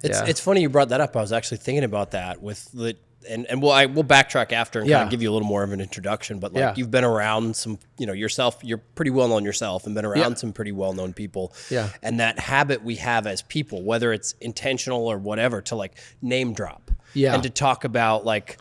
It's funny you brought that up. I was actually thinking about that with the, and we'll backtrack after and kind of give you a little more of an introduction, but like you've been around some, yourself, you're pretty well known yourself and been around some pretty well known people. Yeah. And that habit we have as people, whether it's intentional or whatever, to like name drop and to talk about like,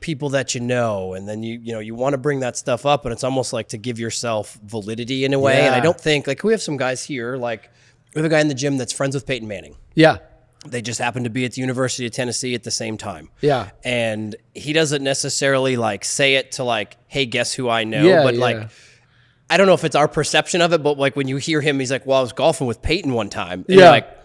people that and then you want to bring that stuff up, and it's almost like to give yourself validity in a way. And I don't think like we have some guys here, like we have a guy in the gym that's friends with Peyton Manning. Yeah. They just happen to be at the University of Tennessee at the same time. Yeah. And he doesn't necessarily like say it to like, hey, guess who I know? But like, I don't know if it's our perception of it, but like when you hear him, he's like, well, I was golfing with Peyton one time. And you're like,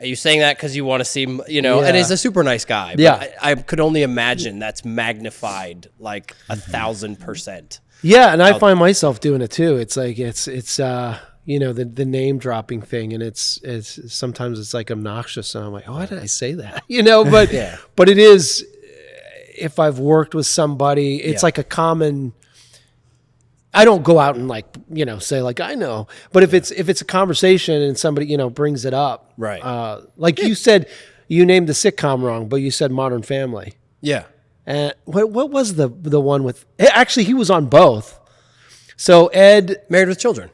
are you saying that because you want to see him, and he's a super nice guy. But I could only imagine that's magnified like 1,000%. Yeah. And I find myself doing it too. It's like, it's the name dropping thing, and it's sometimes it's like obnoxious, and I'm like, oh, why did I say that? But it is, if I've worked with somebody, it's like a common. I don't go out and like say like I know, but if it's a conversation and somebody brings it up, right? Like you said, you named the sitcom wrong, but you said Modern Family. Yeah. And what was the one with? Actually, he was on both. So Ed, Married with Children.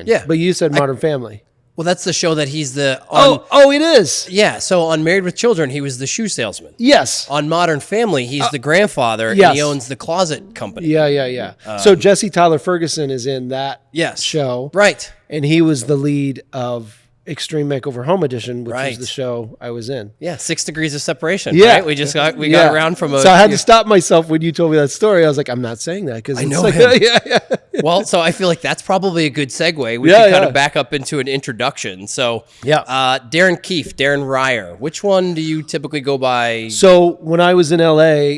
Yeah. But you said Modern Family. Well, that's the show that he's the... it is. Yeah, so on Married with Children, he was the shoe salesman. Yes. On Modern Family, he's the grandfather, and he owns the closet company. Yeah. So Jesse Tyler Ferguson is in that show. Right. And he was the lead of Extreme Makeover Home Edition, which was the show I was in. Yeah, 6 Degrees of Separation. Yeah. Right? We got around from So I had to stop myself when you told me that story. I was like, I'm not saying that because I know like, him. Well, so I feel like that's probably a good segue. We can kind of back up into an introduction. So Darren Keefe, Darren Ryer, which one do you typically go by? So when I was in LA,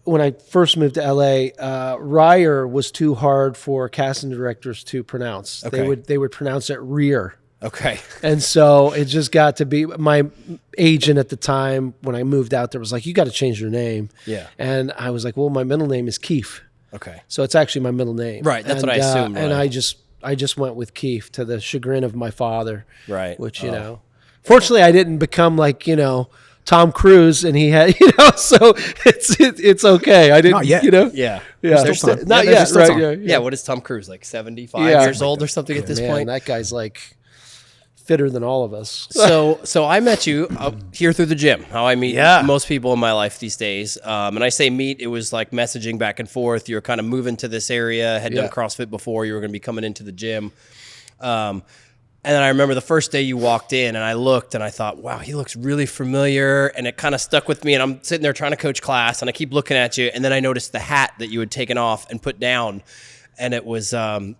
when I first moved to LA, Ryer was too hard for casting directors to pronounce. Okay. They would pronounce it Rear. Okay. And so it just got to be, my agent at the time when I moved out there was like, you got to change your name. Yeah. And I was like, well, my middle name is Keefe. Okay. So it's actually my middle name. Right. That's what I assumed. And I just went with Keefe to the chagrin of my father. Right. Which, fortunately I didn't become like, Tom Cruise, and he had, so it's okay. I didn't, not yet. Yeah. Not yet. Right. Yeah. What is Tom Cruise, like 75 years old or something at this point? That guy's like fitter than all of us. So I met you here through the gym, how I meet most people in my life these days. And I say meet, it was like messaging back and forth. You were kind of moving to this area, had done CrossFit before, you were going to be coming into the gym. And then I remember the first day you walked in, and I looked and I thought, wow, he looks really familiar. And it kind of stuck with me, and I'm sitting there trying to coach class, and I keep looking at you. And then I noticed the hat that you had taken off and put down, and it was the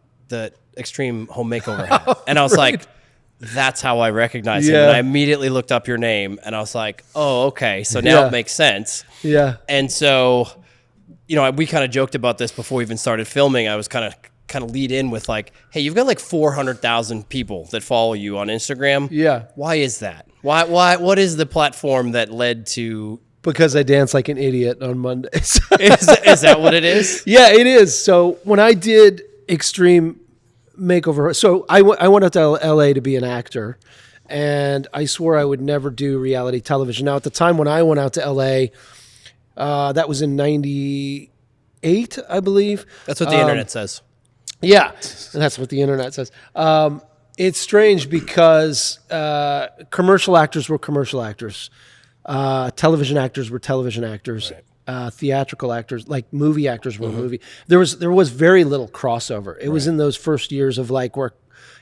Extreme Home Makeover hat. And I was like, that's how I recognize him. And I immediately looked up your name, and I was like, oh, okay. So now it makes sense. Yeah. And so, we kind of joked about this before we even started filming. I was kind of lead in with like, hey, you've got like 400,000 people that follow you on Instagram. Yeah. Why is that? Why, what is the platform that led to? Because I dance like an idiot on Mondays. Is that what it is? Yeah, it is. So when I did Extreme Makeover, so I went out to LA to be an actor, and I swore I would never do reality television. Now at the time when I went out to LA, that was in 98, I believe. That's what the internet says. Yeah, and that's what the internet says. It's strange because commercial actors were commercial actors. Television actors were television actors. Right. Theatrical actors, like movie actors were movie. There was very little crossover. It was in those first years of like where,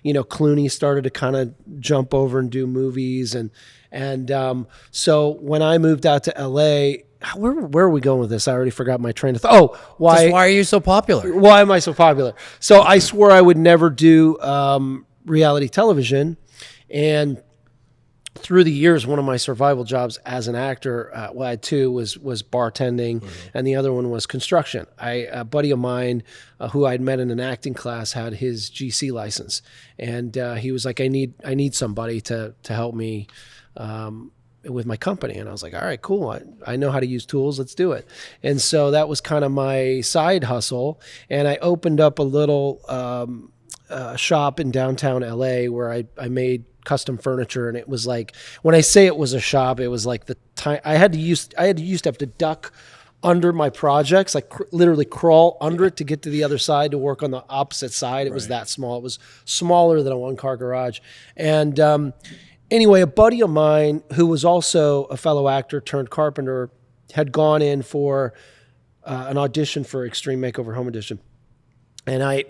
Clooney started to kind of jump over and do movies. And so when I moved out to LA, where are we going with this? I already forgot my train of thought. Oh, why are you so popular? Why am I so popular? So I swore I would never do reality television. And through the years, one of my survival jobs as an actor, I had two, was bartending, and the other one was construction. A buddy of mine who I'd met in an acting class had his GC license, and he was like, I need somebody to help me with my company. And I was like, all right, cool. I know how to use tools. Let's do it. And so that was kind of my side hustle. And I opened up a little shop in downtown LA where I made custom furniture, and it was like, when I say it was a shop, it was like the time I used to have to duck under my projects, like literally crawl under it to get to the other side to work on the opposite side. It was that small. It was smaller than a 1-car garage. And anyway, a buddy of mine who was also a fellow actor turned carpenter had gone in for an audition for Extreme Makeover Home Edition. And I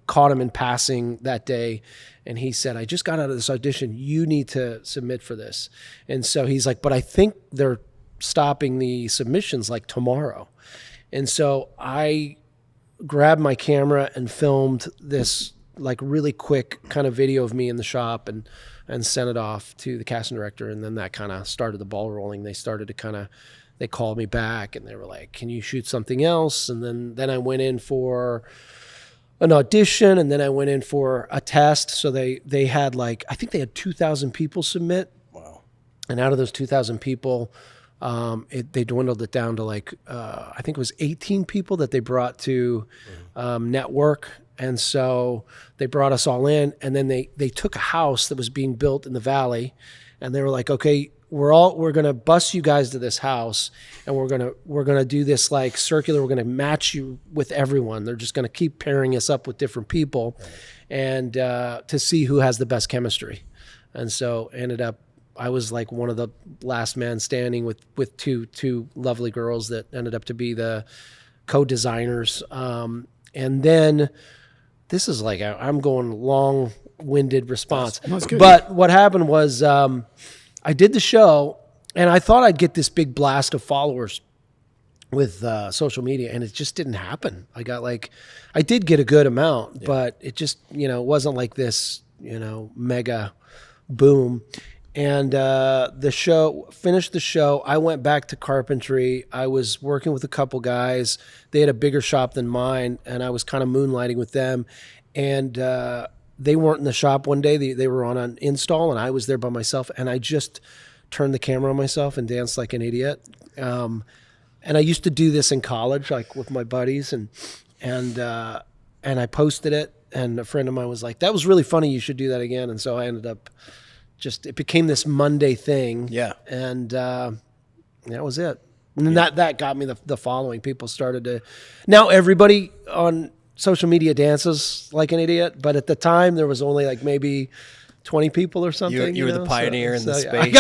caught him in passing that day, and he said, I just got out of this audition. You need to submit for this. And so he's like, but I think they're stopping the submissions like tomorrow. And so I grabbed my camera and filmed this like really quick kind of video of me in the shop and sent it off to the casting director. And then that kind of started the ball rolling. They started to they called me back and they were like, can you shoot something else? And then I went in for an audition, and then I went in for a test. So they had I think they had 2,000 people submit. Wow. And out of those 2,000 people, they dwindled it down to I think it was 18 people that they brought to network. And so they brought us all in, and then they took a house that was being built in the valley, and they were like, okay, we're going to bus you guys to this house, and we're going to do this like circular. We're going to match you with everyone. They're just going to keep pairing us up with different people, and to see who has the best chemistry. And so ended up, I was like one of the last man standing with two lovely girls that ended up to be the co-designers. And then this is like, I'm going long-winded response. That's good. But what happened was I did the show, and I thought I'd get this big blast of followers with social media, and it just didn't happen. I did get a good amount, but it just, wasn't like this, mega boom. And the show, finished the show. I went back to carpentry. I was working with a couple guys. They had a bigger shop than mine, and I was kind of moonlighting with them. And they weren't in the shop one day. They were on an install, and I was there by myself. And I just turned the camera on myself and danced like an idiot. And I used to do this in college, like with my buddies, and I posted it. And a friend of mine was like, "That was really funny. You should do that again." And so I ended up. It became this Monday thing. Yeah. And that was it. And then that got me the following. People started to, now everybody on social media dances like an idiot, but at the time there was only like maybe 20 people or something. You were the pioneer in the space.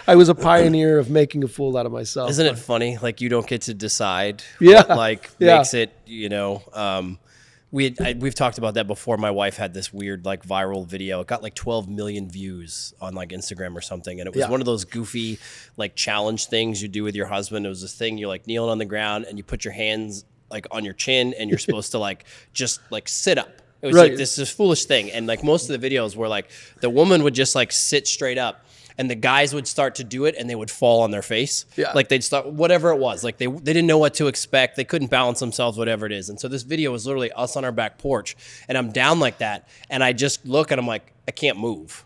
I was a pioneer of making a fool out of myself. Isn't it funny? Like you don't get to decide what makes it, We've talked about that before. My wife had this weird like viral video. It got like 12 million views on like Instagram or something. And it was one of those goofy like challenge things you do with your husband. It was this thing, you're like kneeling on the ground and you put your hands like on your chin and you're supposed to like just like sit up. It was like this foolish thing. And like most of the videos were like the woman would just like sit straight up. And the guys would start to do it, and they would fall on their face. Yeah. Like they'd start, whatever it was. Like they didn't know what to expect. They couldn't balance themselves, whatever it is. And so this video was literally us on our back porch, and I'm down like that, and I just look, and I'm like, I can't move.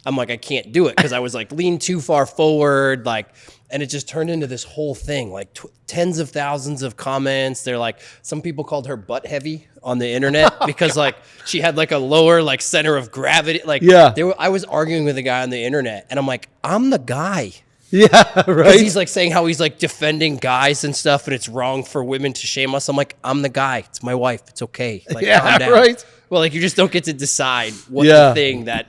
I'm like, I can't do it because I was like leaned too far forward, like, and it just turned into this whole thing, like tens of thousands of comments. They're like, some people called her butt heavy on the internet because like she had like a lower like center of gravity. Like I was arguing with a guy on the internet, and I'm like, I'm the guy. Yeah, right. He's like saying how he's like defending guys and stuff, and it's wrong for women to shame us. I'm like, I'm the guy. It's my wife. It's okay. Like, calm down. Right. Well, like you just don't get to decide what the thing that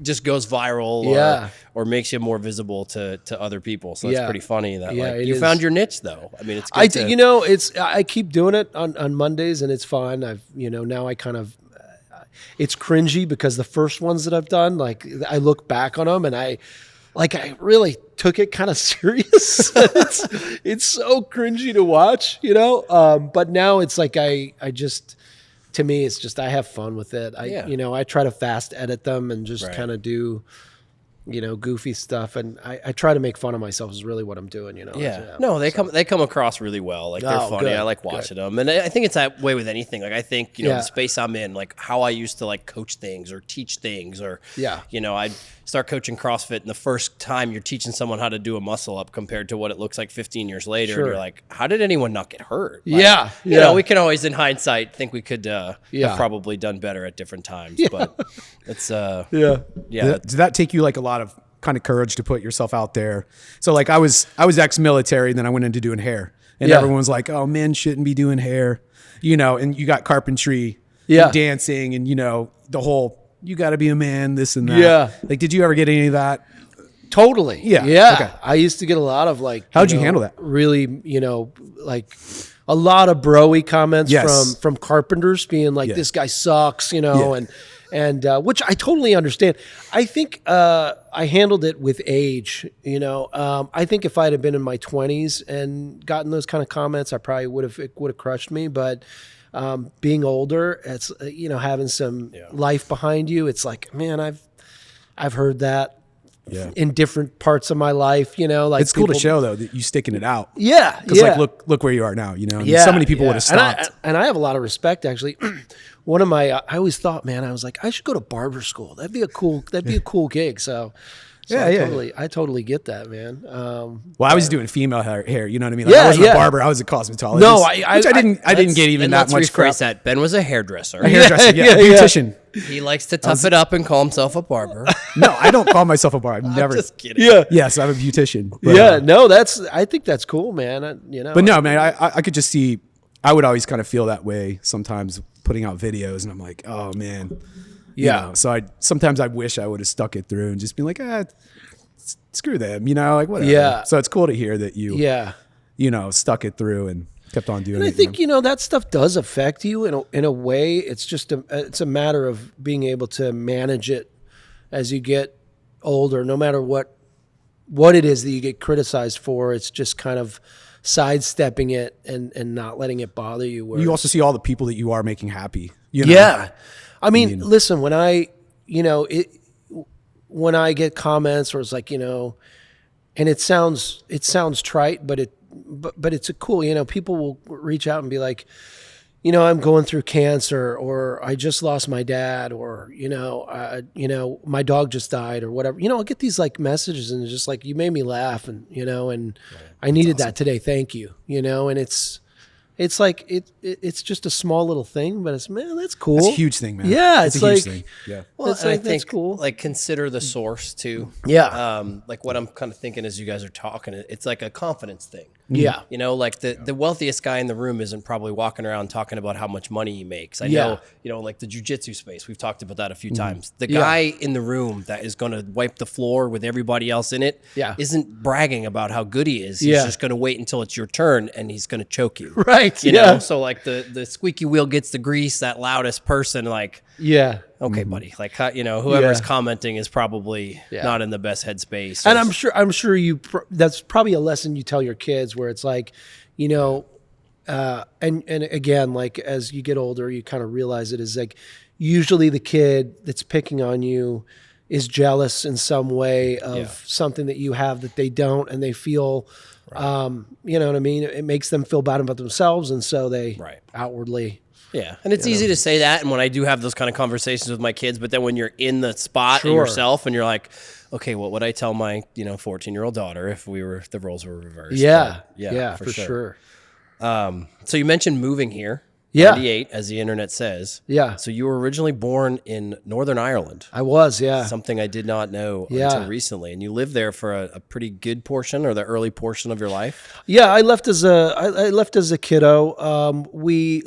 just goes viral or makes you more visible to other people. So it's pretty funny that like you found your niche though. I mean, it's good I keep doing it on Mondays, and it's fun. I've now I kind of it's cringy because the first ones that I've done, like I look back on them and I really took it kind of serious. it's so cringy to watch, but now it's like I just, to me, it's just, I have fun with it. I try to fast edit them and just kind of do, goofy stuff, and I try to make fun of myself is really what I'm doing, Yeah. No, they come across really well. Like they're funny. Good, I like watching them. And I think it's that way with anything. Like I think, the space I'm in, like how I used to like coach things or teach things or, I'd start coaching CrossFit and the first time you're teaching someone how to do a muscle up compared to what it looks like 15 years later. Sure. And you're like, how did anyone not get hurt? Like, we can always in hindsight think we could have probably done better at different times, but it's, Did that take you like a lot of kind of courage to put yourself out there? So like I was ex-military, then I went into doing hair, and everyone was like, oh, men shouldn't be doing hair, and you got carpentry and dancing and, the whole, you got to be a man, this and that. Yeah. Like, did you ever get any of that? Totally. Yeah. Okay. I used to get a lot of like, how'd you handle that? Really, like a lot of bro-y comments from carpenters being like, this guy sucks, and which I totally understand. I think I handled it with age. I think if I'd have been in my 20s and gotten those kind of comments, I probably would have crushed me. But being older, it's having some life behind you. It's like, man, I've heard that in different parts of my life. Like it's cool to show though that you sticking it out. Yeah, because like look where you are now. So many people would have stopped. And I have a lot of respect actually. One of my, I always thought, man, I was like, I should go to barber school. That'd be a cool gig. So I totally get that, man. I was doing female hair. You know what I mean? Like I wasn't a barber. I was a cosmetologist. No, I didn't get even that much crap. That Ben was a hairdresser. Beautician. He likes to tough it up and call himself a barber. No, I don't call myself a barber. I've never. Just kidding. Yeah. Yes, I'm a beautician. But, I think that's cool, man. But no, man, I could just see. I would always kind of feel that way sometimes putting out videos, and I'm like, oh man. So sometimes I wish I would have stuck it through and just been like, screw them, like whatever. Yeah. So it's cool to hear that you, stuck it through and kept on doing it. And I think, that stuff does affect you in a way. It's just it's a matter of being able to manage it as you get older, no matter what it is that you get criticized for. It's just kind of sidestepping it and not letting it bother you. You also see all the people that you are making happy. Yeah. I mean, listen, when when I get comments or it's like, and it sounds trite, but it's a cool, people will reach out and be like, I'm going through cancer, or I just lost my dad, or, my dog just died, or whatever. I'll get these like messages and it's just like, you made me laugh, and, and I needed that today. Thank you. And it's like, it's just a small little thing, but that's cool. It's a huge thing, man. Yeah. It's a huge thing. Yeah. Well, I think that's cool. Like consider the source too. Yeah. Like what I'm kind of thinking as you guys are talking, it's like a confidence thing. Yeah. Like the wealthiest guy in the room isn't probably walking around talking about how much money he makes. I know, like the jiu-jitsu space, we've talked about that a few times. The guy in the room that is going to wipe the floor with everybody else in it isn't bragging about how good he is. He's just going to wait until it's your turn and he's going to choke you. Right. You know? So like the squeaky wheel gets the grease, that loudest person, like, okay, buddy. Like, whoever's commenting is probably not in the best headspace. And I'm sure that's probably a lesson you tell your kids where it's like, and again, like as you get older, you kind of realize it is like, usually the kid that's picking on you is jealous in some way of something that you have that they don't, and they feel, you know what I mean? It makes them feel bad about themselves. And so they outwardly. Yeah. And it's easy to say that. And when I do have those kind of conversations with my kids, but then when you're in the spot and yourself and you're like, okay, what would I tell my, 14-year-old daughter if the roles were reversed? Yeah. For sure. So you mentioned moving here. 98, as the internet says. Yeah. So you were originally born in Northern Ireland. I was, Something I did not know until recently. And you lived there for a pretty good portion, or the early portion of your life? Yeah, I left as a kiddo.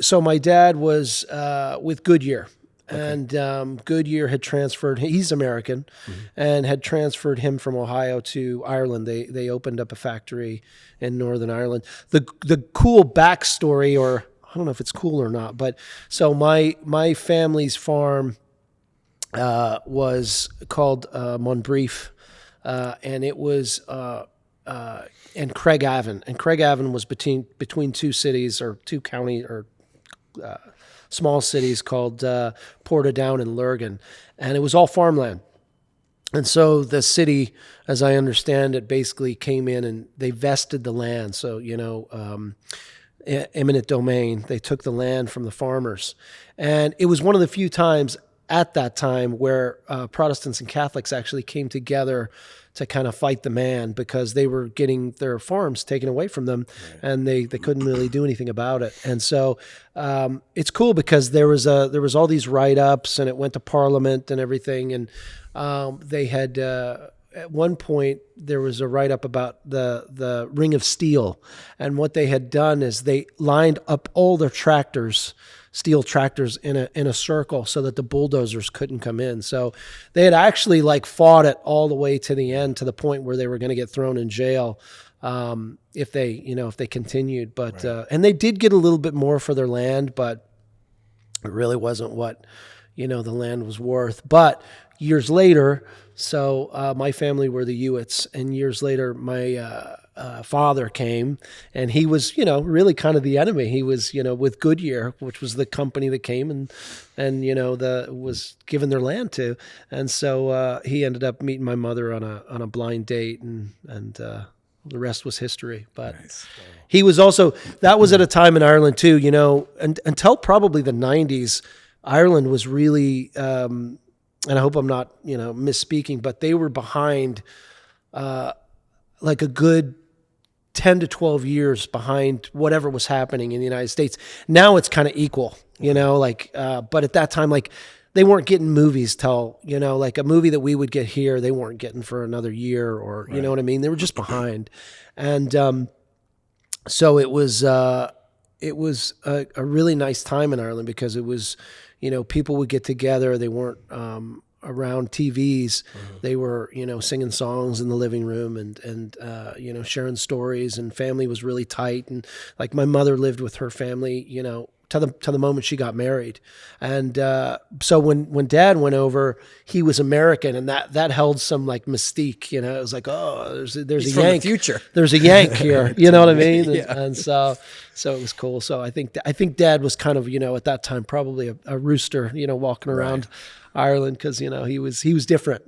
So my dad was with Goodyear. Okay. And Goodyear had transferred, he's American, and had transferred him from Ohio to Ireland. They opened up a factory in Northern Ireland. The cool backstory, or I don't know if it's cool or not, but so my family's farm was called Monbrief, and it was and Craigavon, and Craigavon was between two cities, or two county, or small cities called Portadown and Lurgan, and it was all farmland. And so the city, as I understand it, basically came in and they vested the land. So, eminent domain, they took the land from the farmers. And it was one of the few times at that time where Protestants and Catholics actually came together to kind of fight the man, because they were getting their farms taken away from them, and they couldn't really do anything about it. And so it's cool because there was all these write-ups, and it went to Parliament and everything. And they had at one point there was a write-up about the Ring of Steel, and what they had done is they lined up all their tractors, steel tractors, in a circle so that the bulldozers couldn't come in. So they had actually like fought it all the way to the end, to the point where they were going to get thrown in jail if they continued. But and they did get a little bit more for their land, but it really wasn't what the land was worth. But years later, so my family were the Hewitts, and years later my father came, and he was, really kind of the enemy. He was, with Goodyear, which was the company that came and was given their land to. And so he ended up meeting my mother on a blind date, and the rest was history. But nice. He was also, that was at a time in Ireland too, until probably the 90s, Ireland was really, and I hope I'm not, misspeaking, but they were behind like a good 10 to 12 years behind whatever was happening in the United States. Now it's kind of equal, but at that time, like, they weren't getting movies till, like a movie that we would get here, they weren't getting for another year, or, you know what I mean? They were just behind. And so it was a really nice time in Ireland, because it was, people would get together. They weren't around TVs. They were, singing songs in the living room, and sharing stories, and family was really tight. And like my mother lived with her family, to the moment she got married. And so when Dad went over, he was American, and that held some like mystique. It was like, oh, there's He's a Yank. From the future. There's a Yank here. You know what I mean? Yeah. And so it was cool. So I think Dad was kind of, at that time probably a rooster, walking around Ireland, because he was different.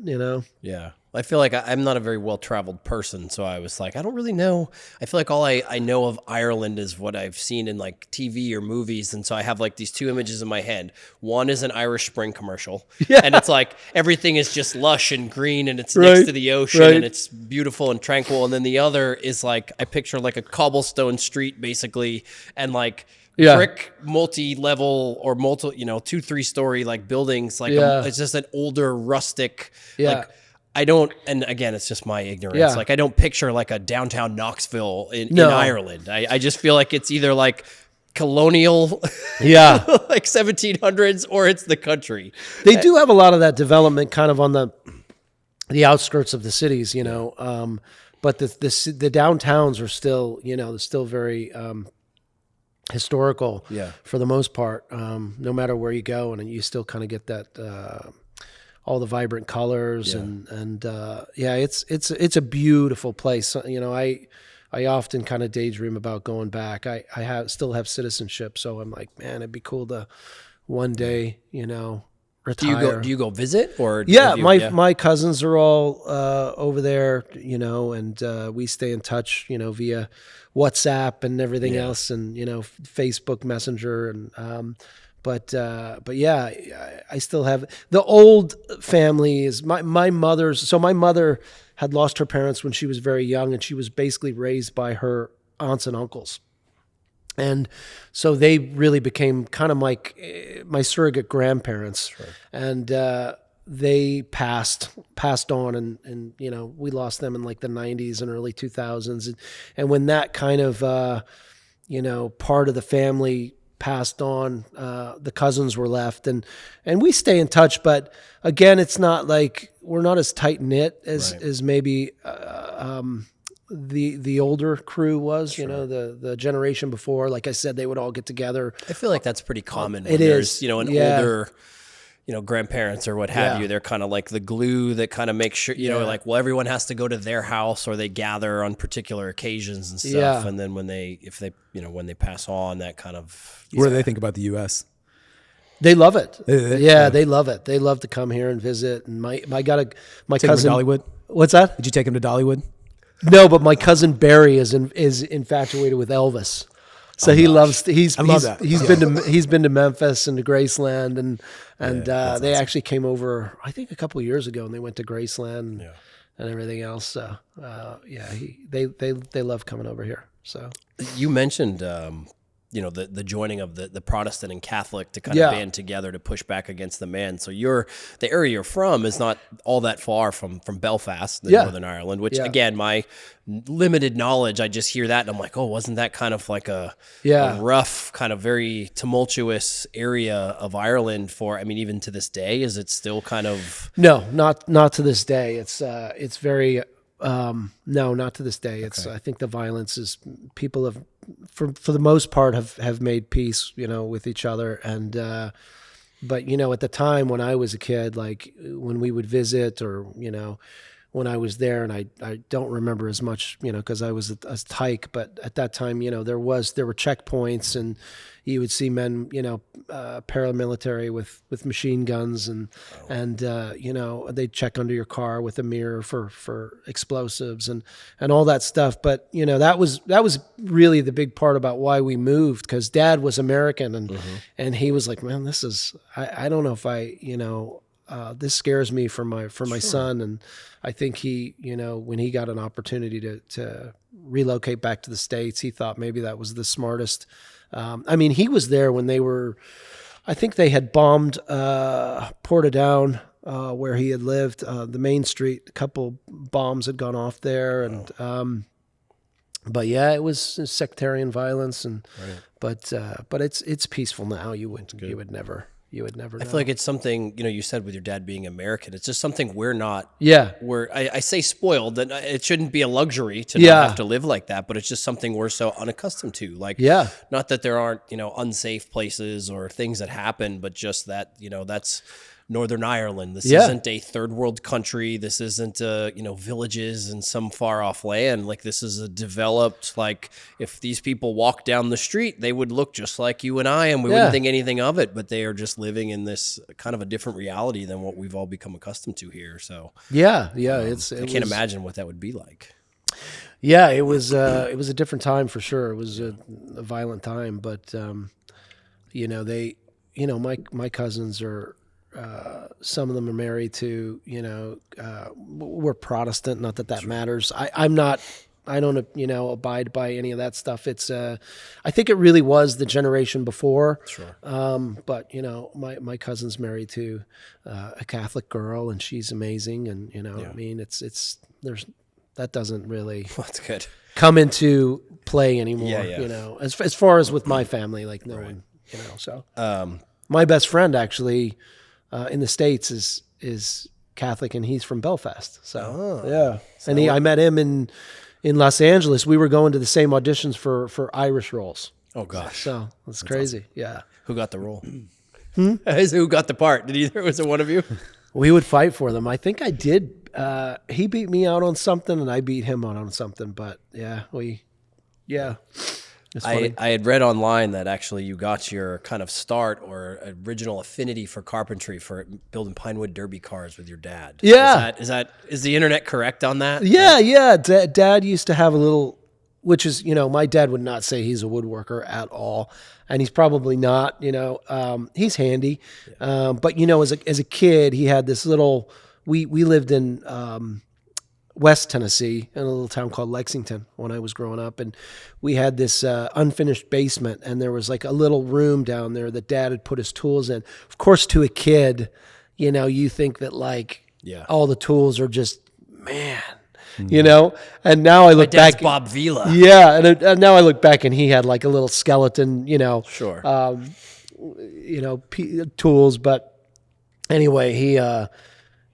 Yeah. I feel like I'm not a very well-traveled person, so I was like, I don't really know. I feel like all I know of Ireland is what I've seen in like TV or movies, and so I have like these two images in my head. One is an Irish Spring commercial, and it's like everything is just lush and green, and it's next to the ocean, and it's beautiful and tranquil. And then the other is like, I picture like a cobblestone street basically, and like brick multi-level or 2-3 story like buildings, like it's just an older rustic like. I don't, and again, it's just my ignorance. Yeah. Like, I don't picture like a downtown Knoxville in Ireland. I just feel like it's either like colonial, like 1700s, or it's the country. They do have a lot of that development kind of on the outskirts of the cities, but the downtowns are still, they're still very historical for the most part, no matter where you go, and you still kind of get that all the vibrant colors and it's a beautiful place. I often kind of daydream about going back. I still have citizenship, so I'm like, man, it'd be cool to one day, retire. Do you go visit, or? My cousins are all over there, and we stay in touch, via WhatsApp and everything else, and Facebook Messenger, and But yeah, I still have the old family is my mother's. So my mother had lost her parents when she was very young, and she was basically raised by her aunts and uncles. And so they really became kind of like my surrogate grandparents. Sure. And they passed on, and we lost them in like the 90s and early 2000s. And when that kind of, part of the family passed on, the cousins were left, and we stay in touch, but again, it's not like we're not as tight knit as maybe the older crew was. Sure. The generation before, like I said, they would all get together. I feel like that's pretty common. It is, an older grandparents or what have you. They're kind of like the glue that kind of makes sure, everyone has to go to their house, or they gather on particular occasions and stuff. Yeah. And then when they pass on, that kind of. What do they think about the U.S.? They love it. Yeah, they love it. They love to come here and visit. And my cousin. Take him to Dollywood? What's that? Did you take him to Dollywood? No, but my cousin Barry is infatuated with Elvis. So he loves. I love that. He's been to Memphis and to Graceland, and they actually came over, I think, a couple of years ago, and they went to Graceland and everything else. So they love coming over here. So you mentioned the joining of the Protestant and Catholic to kind of band together to push back against the man. So the area you're from is not all that far from Belfast, Northern Ireland, which again, my limited knowledge, I just hear that and I'm like, oh, wasn't that kind of like a rough, kind of very tumultuous area of Ireland even to this day? Is it still kind of... No, not to this day. It's very... no, not to this day. It's, I think the violence is, people have, for the most part, have made peace, with each other. And, but, at the time when I was a kid, like when we would visit or, when I was there, and I don't remember as much, because I was a tyke, but at that time, there were checkpoints, and you would see men, paramilitary with machine guns, and they'd check under your car with a mirror for explosives and all that stuff. But that was really the big part about why we moved, because Dad was American, and he was like, man, this is, I don't know if this scares me for my son. And I think he, when he got an opportunity to relocate back to the States, he thought maybe that was the smartest. He was there when I think they had bombed Portadown, where he had lived, the main street. A couple bombs had gone off there, and but yeah, it was sectarian violence, and but it's peaceful now. You would never know. I feel like it's something, you said with your dad being American, it's just something we're not. Yeah. I say spoiled, that it shouldn't be a luxury to not have to live like that, but it's just something we're so unaccustomed to. Like, not that there aren't, unsafe places or things that happen, but just that, that's Northern Ireland. This isn't a third world country. This isn't, villages in some far off land. Like, this is a developed, like, if these people walk down the street, they would look just like you and I, and we wouldn't think anything of it, but they are just living in this kind of a different reality than what we've all become accustomed to here. So I can't imagine what that would be like. Yeah, it was a different time for sure. It was a violent time, but my cousins are, some of them are married to, we're Protestant. Not that matters. I'm not. I don't, abide by any of that stuff. It's, I think it really was the generation before. Sure. But my cousin's married to a Catholic girl, and she's amazing. And that doesn't really that's good. come into play anymore. Yeah. As far as with my family, like no one, So my best friend actually. In the States is Catholic, and he's from Belfast. So I met him in Los Angeles. We were going to the same auditions for Irish roles. Oh gosh, so that's crazy. Awesome. Yeah, who got the role? Who got the part? Was it one of you? We would fight for them. I think I did. He beat me out on something, and I beat him out on something. But I had read online that actually you got your kind of start or original affinity for carpentry for building Pinewood Derby cars with your dad. Yeah. Is the internet correct on that? Yeah. Dad used to have a little, which is, my dad would not say he's a woodworker at all. And he's probably not, he's handy. Yeah. But as a kid, he had this little, we lived in, West Tennessee, in a little town called Lexington when I was growing up. And we had this unfinished basement, and there was like a little room down there that Dad had put his tools in. Of course, to a kid, you think that all the tools are just, man, and now I look back. Bob Vila. Yeah. And now I look back, and he had like a little skeleton, sure. Tools. But anyway, he,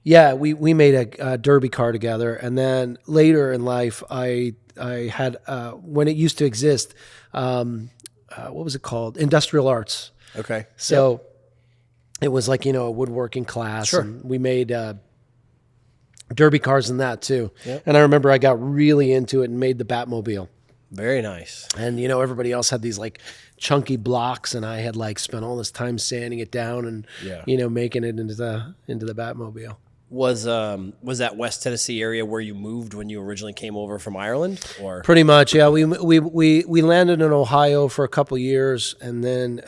we made a derby car together, and then later in life, I had when it used to exist, what was it called? Industrial Arts. Okay. So it was like a woodworking class, sure. And we made derby cars in that too. Yep. And I remember I got really into it and made the Batmobile. Very nice. And, everybody else had these like chunky blocks, and I had like spent all this time sanding it down and, making it into the Batmobile. Was that West Tennessee area where you moved when you originally came over from Ireland, or? Pretty much, yeah. We landed in Ohio for a couple years, and then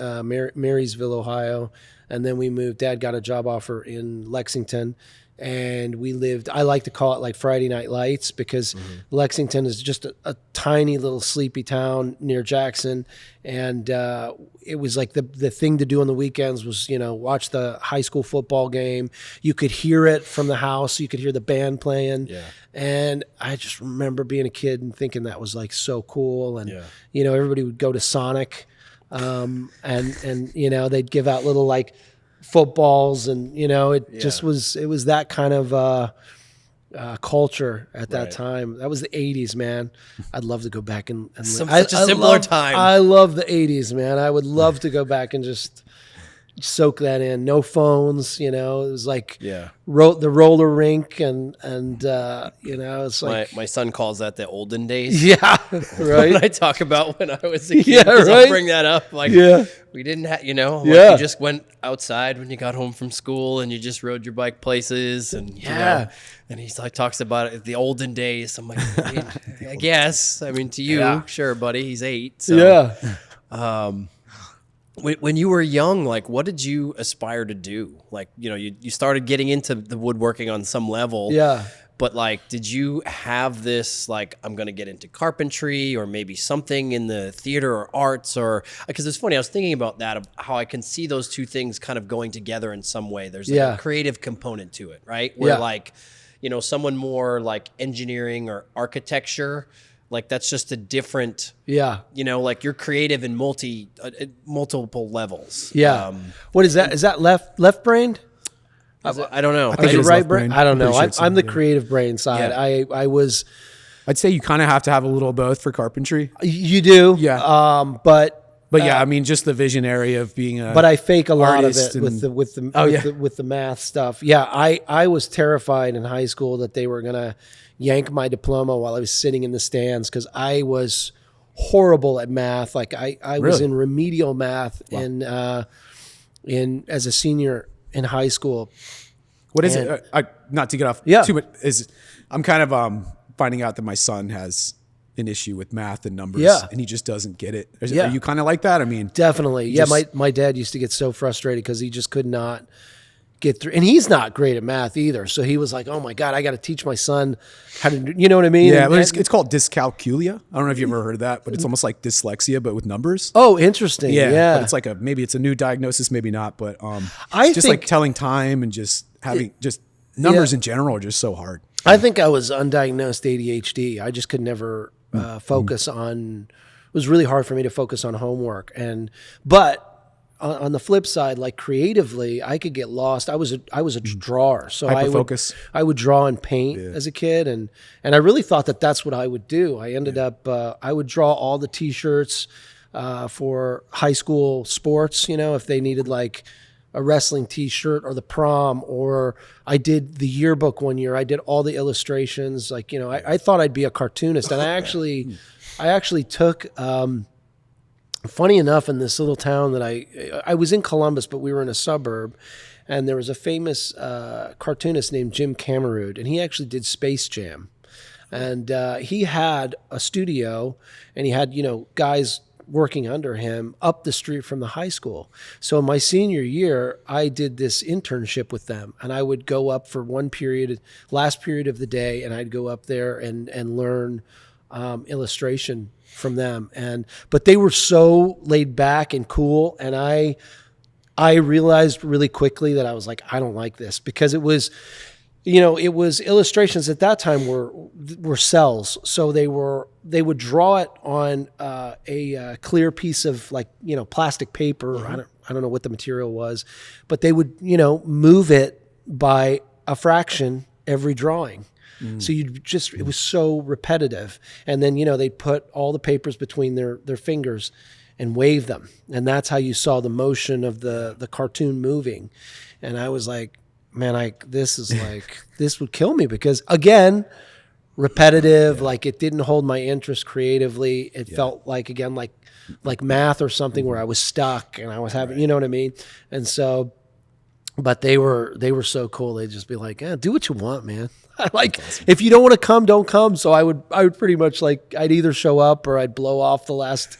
Marysville, Ohio, and then we moved. Dad got a job offer in Lexington, and we lived. I like to call it like Friday Night Lights, because Lexington is just a tiny little sleepy town near Jackson, and it was like the thing to do on the weekends was watch the high school football game. You could hear it from the house. You could hear the band playing. Yeah. And I just remember being a kid and thinking that was like so cool. And everybody would go to Sonic, and they'd give out little like footballs, and just was that kind of culture at that time. That was the 80s, man. I'd love to go back and such a simpler time. I love the 80s, man. I would love to go back and just soak that in. No phones, it was like the roller rink, and it's like my son calls that the olden days. Yeah, right. When I talk about when I was a kid, yeah, right. I'll bring that up. Like, we didn't have, you just went outside when you got home from school, and you just rode your bike places, and and he's like talks about it, the olden days. I'm like, I guess. I mean, to you, sure, buddy. He's 8. So, when you were young, like, what did you aspire to do? Like, you started getting into the woodworking on some level. Yeah. But like, did you have this, like, I'm going to get into carpentry, or maybe something in the theater or arts, or, because it's funny, I was thinking about that, of how I can see those two things kind of going together in some way. There's like a creative component to it, right? Where like, someone more like engineering or architecture, like that's just a different, like you're creative in multiple levels. Yeah. What is that? Is that left brained? I don't know. I think it's right brain. brain. I don't know. I'm the creative brain side. Yeah. I'd say you kind of have to have a little of both for carpentry. You do. Yeah. But yeah, I mean, just the visionary of being a. But I fake a lot of it with the math stuff. Yeah. I was terrified in high school that they were gonna yank my diploma while I was sitting in the stands, because I was horrible at math. Like I was in remedial math in as a senior in high school. What is it? Not to get off too much. I'm kind of finding out that my son has an issue with math and numbers, and he just doesn't get it. Are you kind of like that? I mean, definitely. Yeah, my dad used to get so frustrated because he just could not get through, and he's not great at math either. So he was like, "Oh my God, I got to teach my son how to." You know what I mean? Yeah, but it's called dyscalculia. I don't know if you've ever heard of that, but it's almost like dyslexia, but with numbers. Oh, interesting. Yeah. But it's like maybe it's a new diagnosis, maybe not. But I just like telling time and just having just numbers in general are just so hard. I think I was undiagnosed ADHD. I just could never focus on. It was really hard for me to focus on homework, but on the flip side, like creatively, I could get lost. I was a drawer, so I would draw and paint as a kid, and I really thought that that's what I would do. I ended up I would draw all the T-shirts for high school sports. If they needed like a wrestling T-shirt or the prom, or I did the yearbook one year. I did all the illustrations. Like I thought I'd be a cartoonist, and I actually took. Funny enough, in this little town that I was in Columbus, but we were in a suburb, and there was a famous cartoonist named Jim Camerood, and he actually did Space Jam. And he had a studio, and he had, guys working under him up the street from the high school. So in my senior year, I did this internship with them, and I would go up for last period of the day, and I'd go up there and learn illustration from them. But they were so laid back and cool, and I realized really quickly that I was like, I don't like this, because it was illustrations at that time were cells. So they would draw it on a clear piece of plastic paper. Mm-hmm. I don't know what the material was, but they would move it by a fraction every drawing. So it was so repetitive. And then, they'd put all the papers between their fingers and wave them. And that's how you saw the motion of the cartoon moving. And I was like, man, this would kill me, because again, repetitive. Like it didn't hold my interest creatively. It felt like, again, like math or something where I was stuck and I was having, you know what I mean? And so, but they were so cool. They'd just be like, do what you want, man. Like, awesome. If you don't want to come, don't come. So I would pretty much like, I'd either show up or I'd blow off the last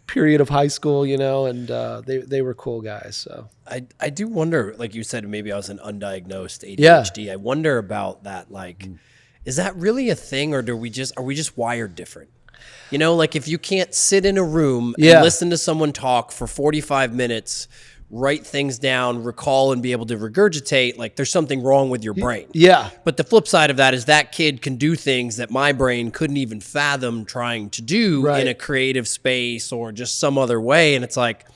period of high school, you know, and they were cool guys. So I do wonder, like you said, maybe I was an undiagnosed ADHD. Yeah. I wonder about that. Like, is that really a thing, or are we just wired different? You know, like if you can't sit in a room and listen to someone talk for 45 minutes, write things down, recall, and be able to regurgitate, like there's something wrong with your brain. Yeah. But the flip side of that is that kid can do things that my brain couldn't even fathom trying to do in a creative space or just some other way. And it's like,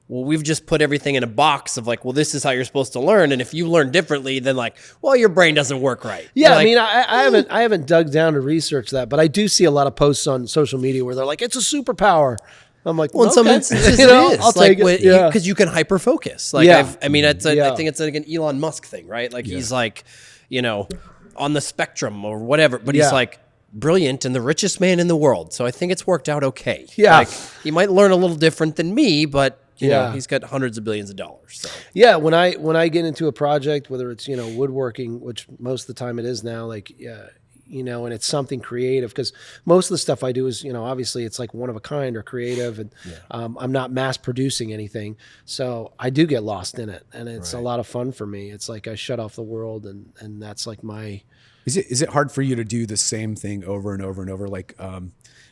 well, we've just put everything in a box of like, well, this is how you're supposed to learn. And if you learn differently, then like, well, your brain doesn't work right. Yeah. Like, I mean, I haven't dug down to research that, but I do see a lot of posts on social media where they're like, it's a superpower. I'm like, well, in some instances, you know, I'll take it. Because you can hyper focus. Like, I think it's like an Elon Musk thing, right? Like he's like, you know, on the spectrum or whatever, but he's like brilliant and the richest man in the world. So I think it's worked out okay. Yeah. Like he might learn a little different than me, but you know, he's got hundreds of billions of dollars. So. Yeah. When I get into a project, whether it's, you know, woodworking, which most of the time it is now, like, you know, and it's something creative, because most of the stuff I do is, you know, obviously it's like one of a kind or creative, and I'm not mass producing anything. So I do get lost in it, and it's a lot of fun for me. It's like I shut off the world, and that's like my... Is it hard for you to do the same thing over and over and over? Like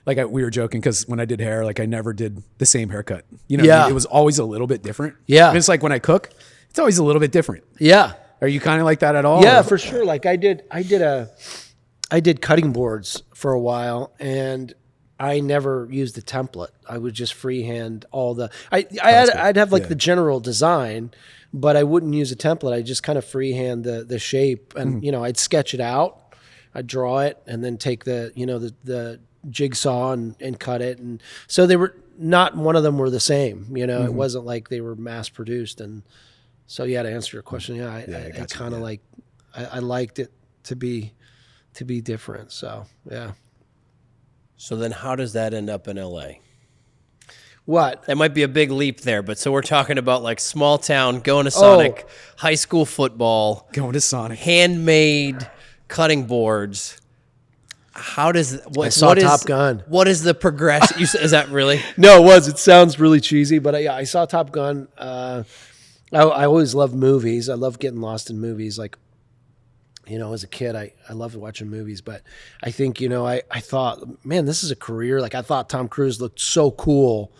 we were joking, because when I did hair, like I never did the same haircut. You know, I mean? It was always a little bit different. Yeah. And it's like when I cook, it's always a little bit different. Yeah. Are you kind of like that at all? Yeah, for sure. Like I did cutting boards for a while, and I never used a template. I would just freehand all the. I'd have like the general design, but I wouldn't use a template. I just kind of freehand the shape, and you know, I'd sketch it out, I'd draw it, and then take the jigsaw and cut it. And so they were not one of them were the same. You know, it wasn't like they were mass produced. And so to answer your question, I kind of like I liked it to be different. So, yeah. So then how does that end up in LA? What? That might be a big leap there, but so we're talking about like small town, going to Sonic, high school football, going to Sonic, handmade cutting boards. How does I saw Top Gun? What is the progression? Is that really? No, it was. It sounds really cheesy, but I saw Top Gun. I always loved movies. I love getting lost in movies. Like, you know, as a kid, I loved watching movies, but I think, you know, I thought, man, this is a career. Like, I thought Tom Cruise looked so cool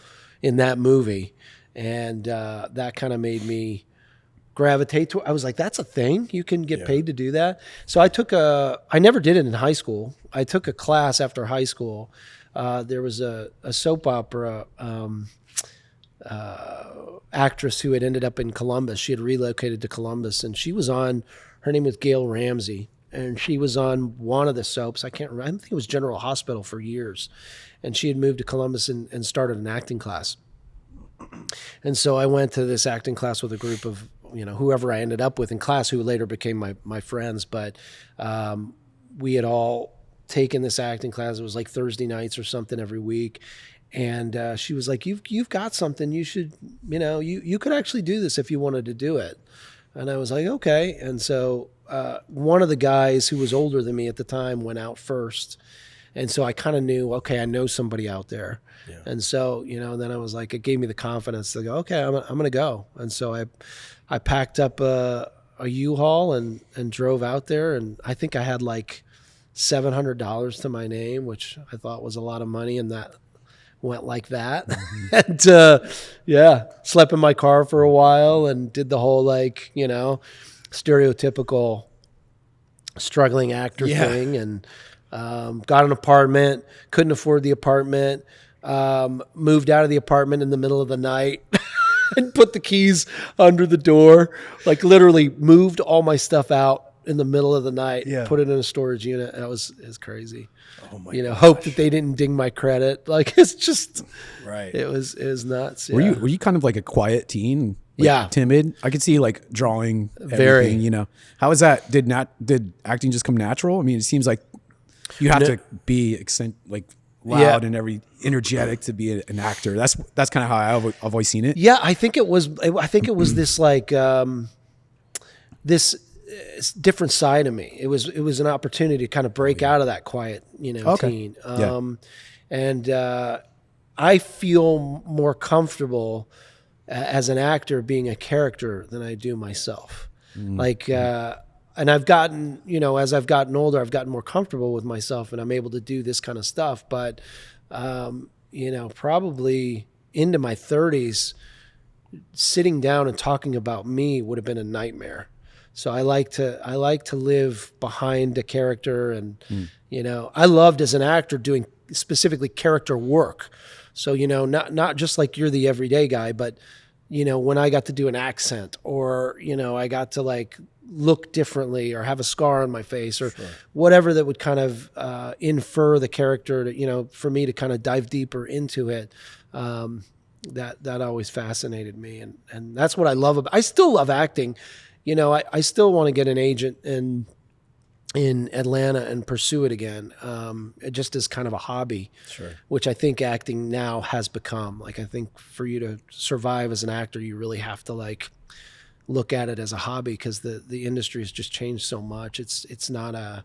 in that movie. And that kind of made me gravitate to it. I was like, that's a thing. You can get paid to do that. So I never did it in high school. I took a class after high school. There was a soap opera actress who had ended up in Columbus. She had relocated to Columbus, and she was on, her name was Gail Ramsey, and she was on one of the soaps. I can't remember. I think it was General Hospital for years. And she had moved to Columbus and started an acting class. And so I went to this acting class with a group of, you know, whoever I ended up with in class, who later became my friends. But we had all taken this acting class. It was like Thursday nights or something every week. And she was like, you've got something. You should, you know, you could actually do this if you wanted to do it. And I was like, okay. And so one of the guys who was older than me at the time went out first. And so I kind of knew, okay, I know somebody out there. Yeah. And so, you know, then I was like, it gave me the confidence to go, okay, I'm going to go. And so I packed up a U-Haul and drove out there. And I think I had like $700 to my name, which I thought was a lot of money. And that went like that. Mm-hmm. And slept in my car for a while and did the whole, like, you know, stereotypical struggling actor thing. And got an apartment, couldn't afford the apartment, moved out of the apartment in the middle of the night and put the keys under the door, like literally moved all my stuff out in the middle of the night, put it in a storage unit. And it's crazy. Oh my gosh. Hope that they didn't ding my credit. Like, it's just, right. It was nuts. Were you kind of like a quiet teen? Like, timid? I could see like drawing everything, very, you know. How is that? Did acting just come natural? I mean, it seems like You have to be like loud and energetic to be an actor. That's kind of how I've always seen it. Yeah, I think it was this like this different side of me. It was an opportunity to kind of break out of that quiet, teen. And I feel more comfortable as an actor being a character than I do myself. And I've gotten, as I've gotten older, I've gotten more comfortable with myself, and I'm able to do this kind of stuff. But, probably into my 30s, sitting down and talking about me would have been a nightmare. So I like to live behind a character, and I loved as an actor doing specifically character work. So not just like you're the everyday guy, but when I got to do an accent, or I got to like look differently, or have a scar on my face, or whatever that would kind of infer the character to, for me to kind of dive deeper into it. That always fascinated me, and that's what I love about. I still love acting. I still want to get an agent in Atlanta and pursue it again. It just is kind of a hobby, which I think acting now has become. Like, I think for you to survive as an actor, you really have to like look at it as a hobby, because the industry has just changed so much. It's not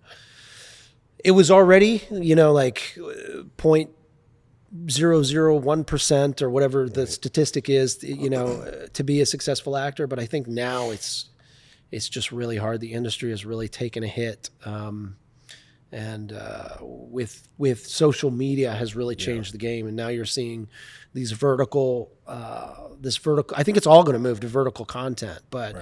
it was already, like 0.001% or whatever the statistic is, to be a successful actor. But I think now it's just really hard. The industry has really taken a hit. With social media has really changed the game. And now you're seeing these vertical, I think it's all going to move to vertical content, but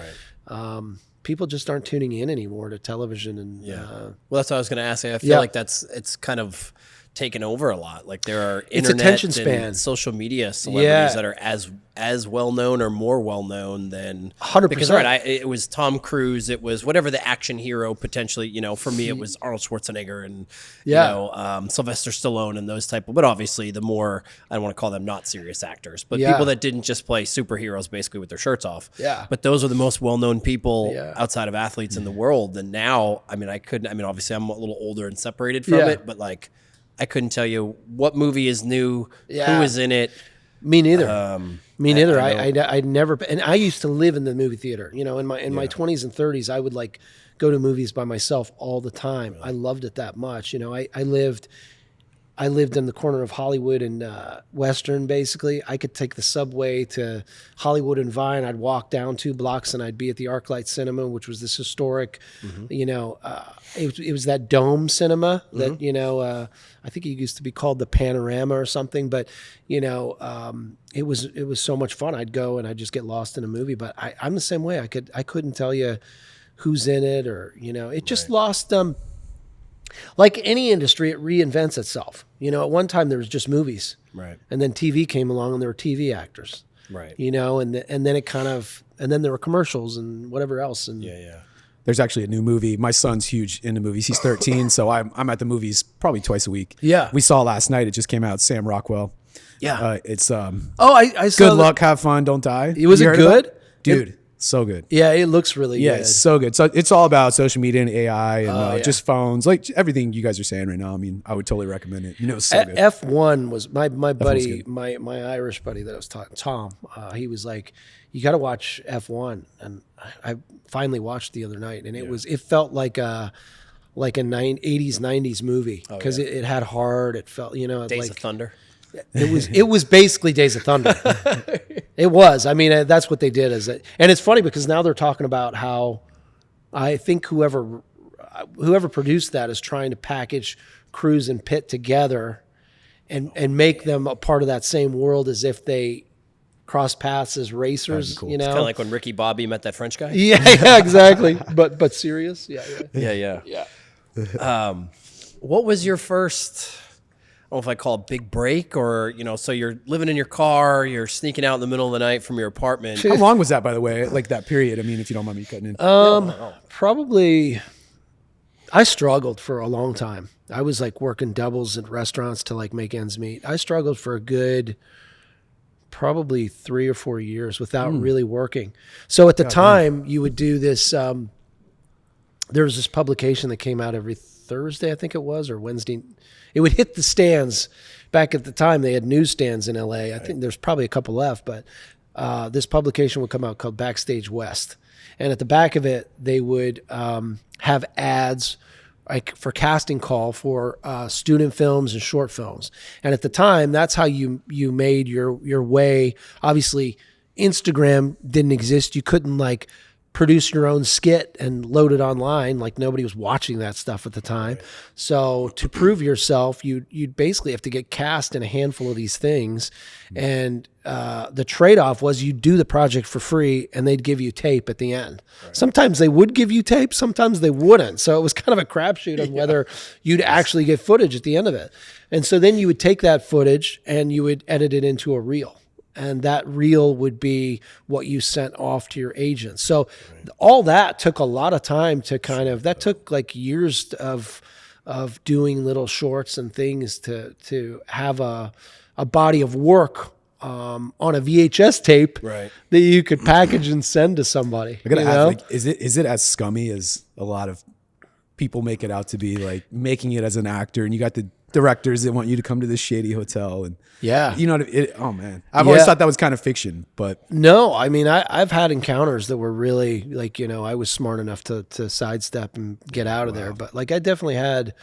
people just aren't tuning in anymore to television. And well, that's what I was going to ask. I feel like it's kind of taken over a lot. Like, there are internet attention span and social media celebrities that are as well known or more well known than 100%. Because it was Tom Cruise, it was whatever the action hero potentially. For me, it was Arnold Schwarzenegger and Sylvester Stallone and those type of. But obviously, the more, I don't want to call them not serious actors, but people that didn't just play superheroes basically with their shirts off. Yeah. But those are the most well known people outside of athletes in the world. And now, obviously, I'm a little older and separated from it, but like, I couldn't tell you what movie is new, who is in it. Me neither. Me neither. I never, and I used to live in the movie theater. In my 20s and 30s, I would like go to movies by myself all the time. Really? I loved it that much. I lived in the corner of Hollywood and Western, basically. I could take the subway to Hollywood and Vine. I'd walk down 2 blocks and I'd be at the ArcLight Cinema, which was this historic, it was that dome cinema that, I think it used to be called the Panorama or something, but, it was so much fun. I'd go and I'd just get lost in a movie, but I'm the same way. I couldn't tell you who's in it, or, it just lost, like any industry, it reinvents itself. At one time there was just movies, right? And then TV came along, and there were TV actors, right? And then it kind of, and then there were commercials and whatever else. And there's actually a new movie. My son's huge into movies. He's 13, so I'm at the movies probably twice a week. Yeah, we saw last night. It just came out. Sam Rockwell. Yeah, it's I saw. Good luck, have fun, don't die. Was it good, dude? So good. Yeah, it looks really good. Yeah, it's so good. So it's all about social media and AI and just phones, like everything you guys are saying right now. I mean, I would totally recommend it. It's so good. F1 was my buddy, my Irish buddy that I was talking, Tom. He was like, "You got to watch F1," and I finally watched the other night, and it felt like a 80s 90s movie, because it had heart. It felt Days of Thunder. It was basically Days of Thunder. It was. I mean, that's what they did. And it's funny because now they're talking about how I think whoever produced that is trying to package Cruise and Pitt together and make them a part of that same world as if they cross paths as racers. Cool. It's kind of like when Ricky Bobby met that French guy. Yeah, exactly. But serious. Yeah. What was your first? I don't know if I call it big break, or, so you're living in your car, you're sneaking out in the middle of the night from your apartment. How long was that, by the way? Like that period? I mean, if you don't mind me cutting in. Probably, I struggled for a long time. I was like working doubles at restaurants to like make ends meet. I struggled for a good, probably 3 or 4 years without really working. So at the time, you would do this, there was this publication that came out every Thursday, I think it was, or Wednesday. It would hit the stands. Back at the time, they had newsstands in LA. I think there's probably a couple left, but this publication would come out called Backstage West. And at the back of it, they would have ads like for casting call for student films and short films. And at the time, that's how you made your way. Obviously, Instagram didn't exist. You couldn't like produce your own skit and load it online. Like nobody was watching that stuff at the time. Right. So to prove yourself, you'd basically have to get cast in a handful of these things. And the trade-off was you'd do the project for free and they'd give you tape at the end. Right. Sometimes they would give you tape, sometimes they wouldn't. So it was kind of a crapshoot on whether you'd actually get footage at the end of it. And so then you would take that footage and you would edit it into a reel. And that reel would be what you sent off to your agent. So all that took a lot of time to that took like years of doing little shorts and things to have a body of work on a VHS tape that you could package and send to somebody. I gotta ask, like, is it as scummy as a lot of people make it out to be, like making it as an actor, and you got the directors that want you to come to this shady hotel and oh man, I've always thought that was kind of fiction, but no, I mean I've had encounters that were really like, I was smart enough to sidestep and get out of there, but like I definitely had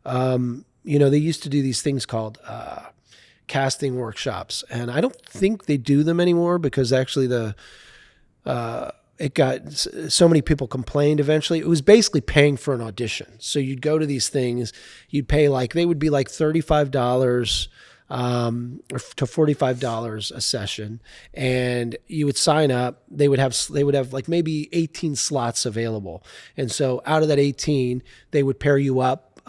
they used to do these things called casting workshops, and I don't think they do them anymore because actually it got so many people complained eventually. It was basically paying for an audition. So you'd go to these things, you'd pay they would be like $35 or to $45 a session, and you would sign up. They would have like maybe 18 slots available. And so out of that 18, they would pair you up.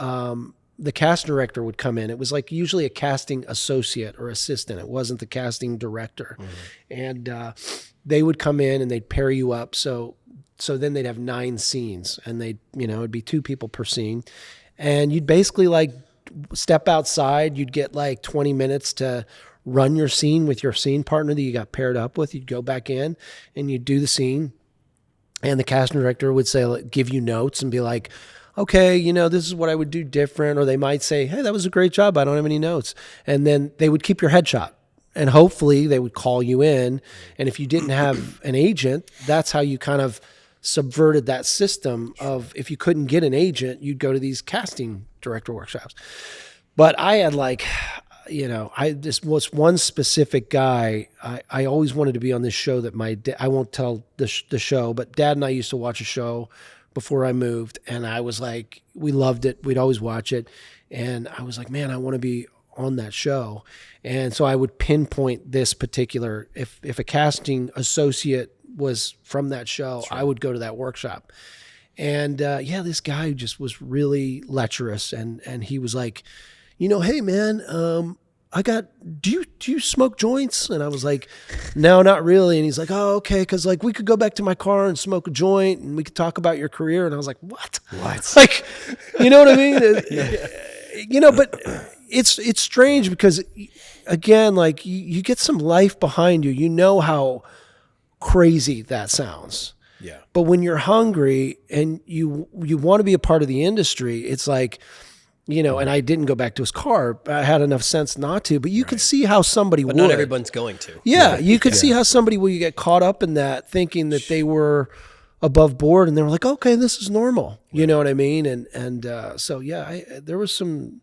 The cast director would come in. It was like usually a casting associate or assistant. It wasn't the casting director. And they would come in and they'd pair you up. So then they'd have 9 scenes, and it'd be 2 people per scene. And you'd basically like step outside. You'd get like 20 minutes to run your scene with your scene partner that you got paired up with. You'd go back in and you'd do the scene. And the casting director would say, give you notes and be like, okay, this is what I would do different. Or they might say, hey, that was a great job. I don't have any notes. And then they would keep your headshot. And hopefully they would call you in. And if you didn't have an agent, that's how you kind of subverted that system of, if you couldn't get an agent, you'd go to these casting director workshops. But I had this was one specific guy. I always wanted to be on this show that I won't tell the show, but Dad and I used to watch a show before I moved. And I was like, we loved it. We'd always watch it. And I was like, man, I want to be on that show. And so I would pinpoint this particular, if a casting associate was from that show, I would go to that workshop. And this guy just was really lecherous, and he was like, hey man, do you smoke joints? And I was like, no, not really. And he's like, oh, okay, because like we could go back to my car and smoke a joint and we could talk about your career. And I was like, what? Like, you know what I mean? But it's strange because, again, like you get some life behind you. You know how crazy that sounds. Yeah. But when you're hungry and you want to be a part of the industry, it's like, and I didn't go back to his car. I had enough sense not to, but you could see how somebody would. But not everyone's going to. Yeah, you could see how somebody would get caught up in that, thinking that they were above board, and they were like, okay, this is normal. You know what I mean? And there was some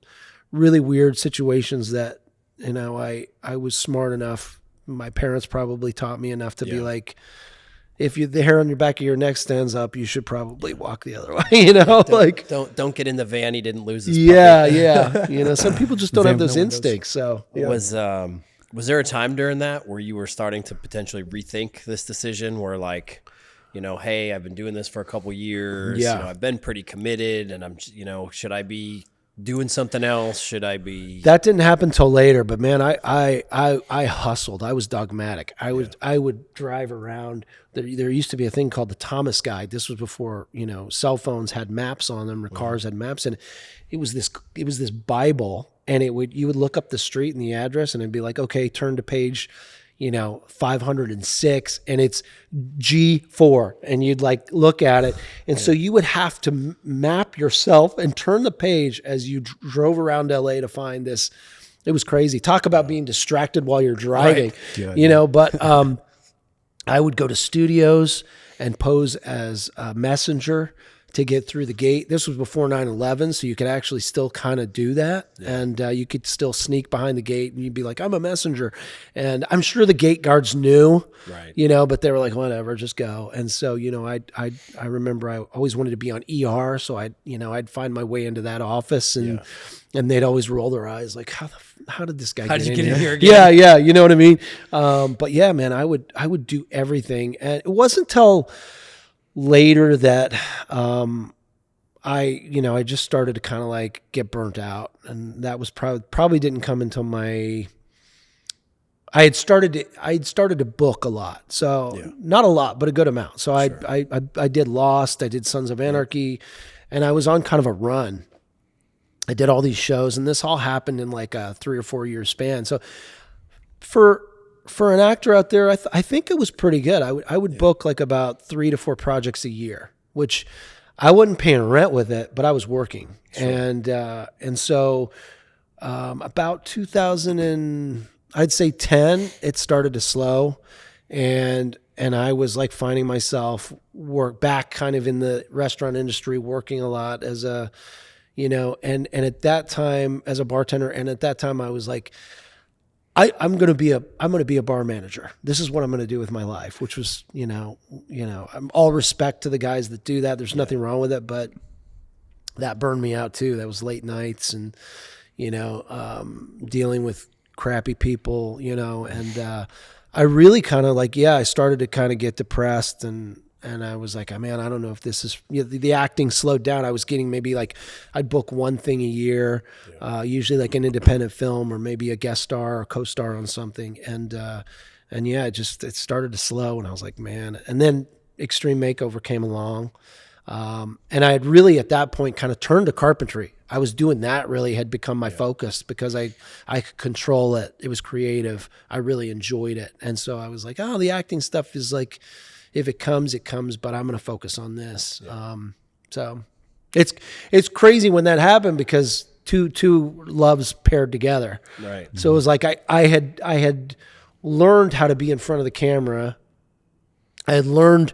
really weird situations that, I was smart enough. My parents probably taught me enough to be like, if the hair on your back of your neck stands up, you should probably walk the other way. Don't get in the van. He didn't lose his puppy. Yeah. Some people just don't have those instincts. So was there a time during that where you were starting to potentially rethink this decision, where like, hey, I've been doing this for a couple years. Yeah. I've been pretty committed, and I'm, should I be doing something else? Should I be? That didn't happen till later, but man, I hustled. I was dogmatic. I would drive around. There used to be a thing called the Thomas Guide. This was before, cell phones had maps on them, or cars had maps, and it was this Bible, and you would look up the street and the address, and it'd be like, okay, turn to page, 506 and it's G4 and you'd like look at it. And so you would have to map yourself and turn the page as you drove around LA to find this. It was crazy. Talk about being distracted while you're driving, but I would go to studios and pose as a messenger to get through the gate. This was before 9/11, so you could actually still kind of do that. Yeah. And you could still sneak behind the gate and you'd be like, I'm a messenger. And I'm sure the gate guards knew, but they were like, whatever, just go. And so, I remember I always wanted to be on ER. So I'd find my way into that office and they'd always roll their eyes like, how did this guy get in here again? Yeah. You know what I mean? But yeah, man, I would do everything. And it wasn't until later that I just started to kind of like get burnt out, and that was probably didn't come until I had started to book a lot, so not a lot but a good amount. So I did Lost, I did Sons of Anarchy, and I was on kind of a run. I did all these shows, and this all happened in like a 3 or 4 year span. So for an actor out there, I think it was pretty good. I would book like about 3 to 4 projects a year, which I wasn't paying rent with it, but I was working. Sure. And so about 2000 and I'd say 10, it started to slow, and I was like finding myself back kind of in the restaurant industry, working a lot as a, and at that time as a bartender, and at that time I was like, I'm going to be a bar manager. This is what I'm going to do with my life, which was, I'm all respect to the guys that do that. There's nothing wrong with it, but that burned me out too. That was late nights and, dealing with crappy people, and I really kind of like, I started to kind of get depressed, and I was like, man, I don't know if this is, the acting slowed down. I was getting maybe like, I'd book one thing a year, usually like an independent film or maybe a guest star or co-star on something. And it started to slow, and I was like, man. And then Extreme Makeover came along. And I had really at that point kind of turned to carpentry. I was doing that, really had become my focus because I could control it. It was creative. I really enjoyed it. And so I was like, oh, the acting stuff is like, if it comes, it comes, but I'm going to focus on this. Yeah. So it's crazy when that happened because two loves paired together. Right. So it was like I had learned how to be in front of the camera. I had learned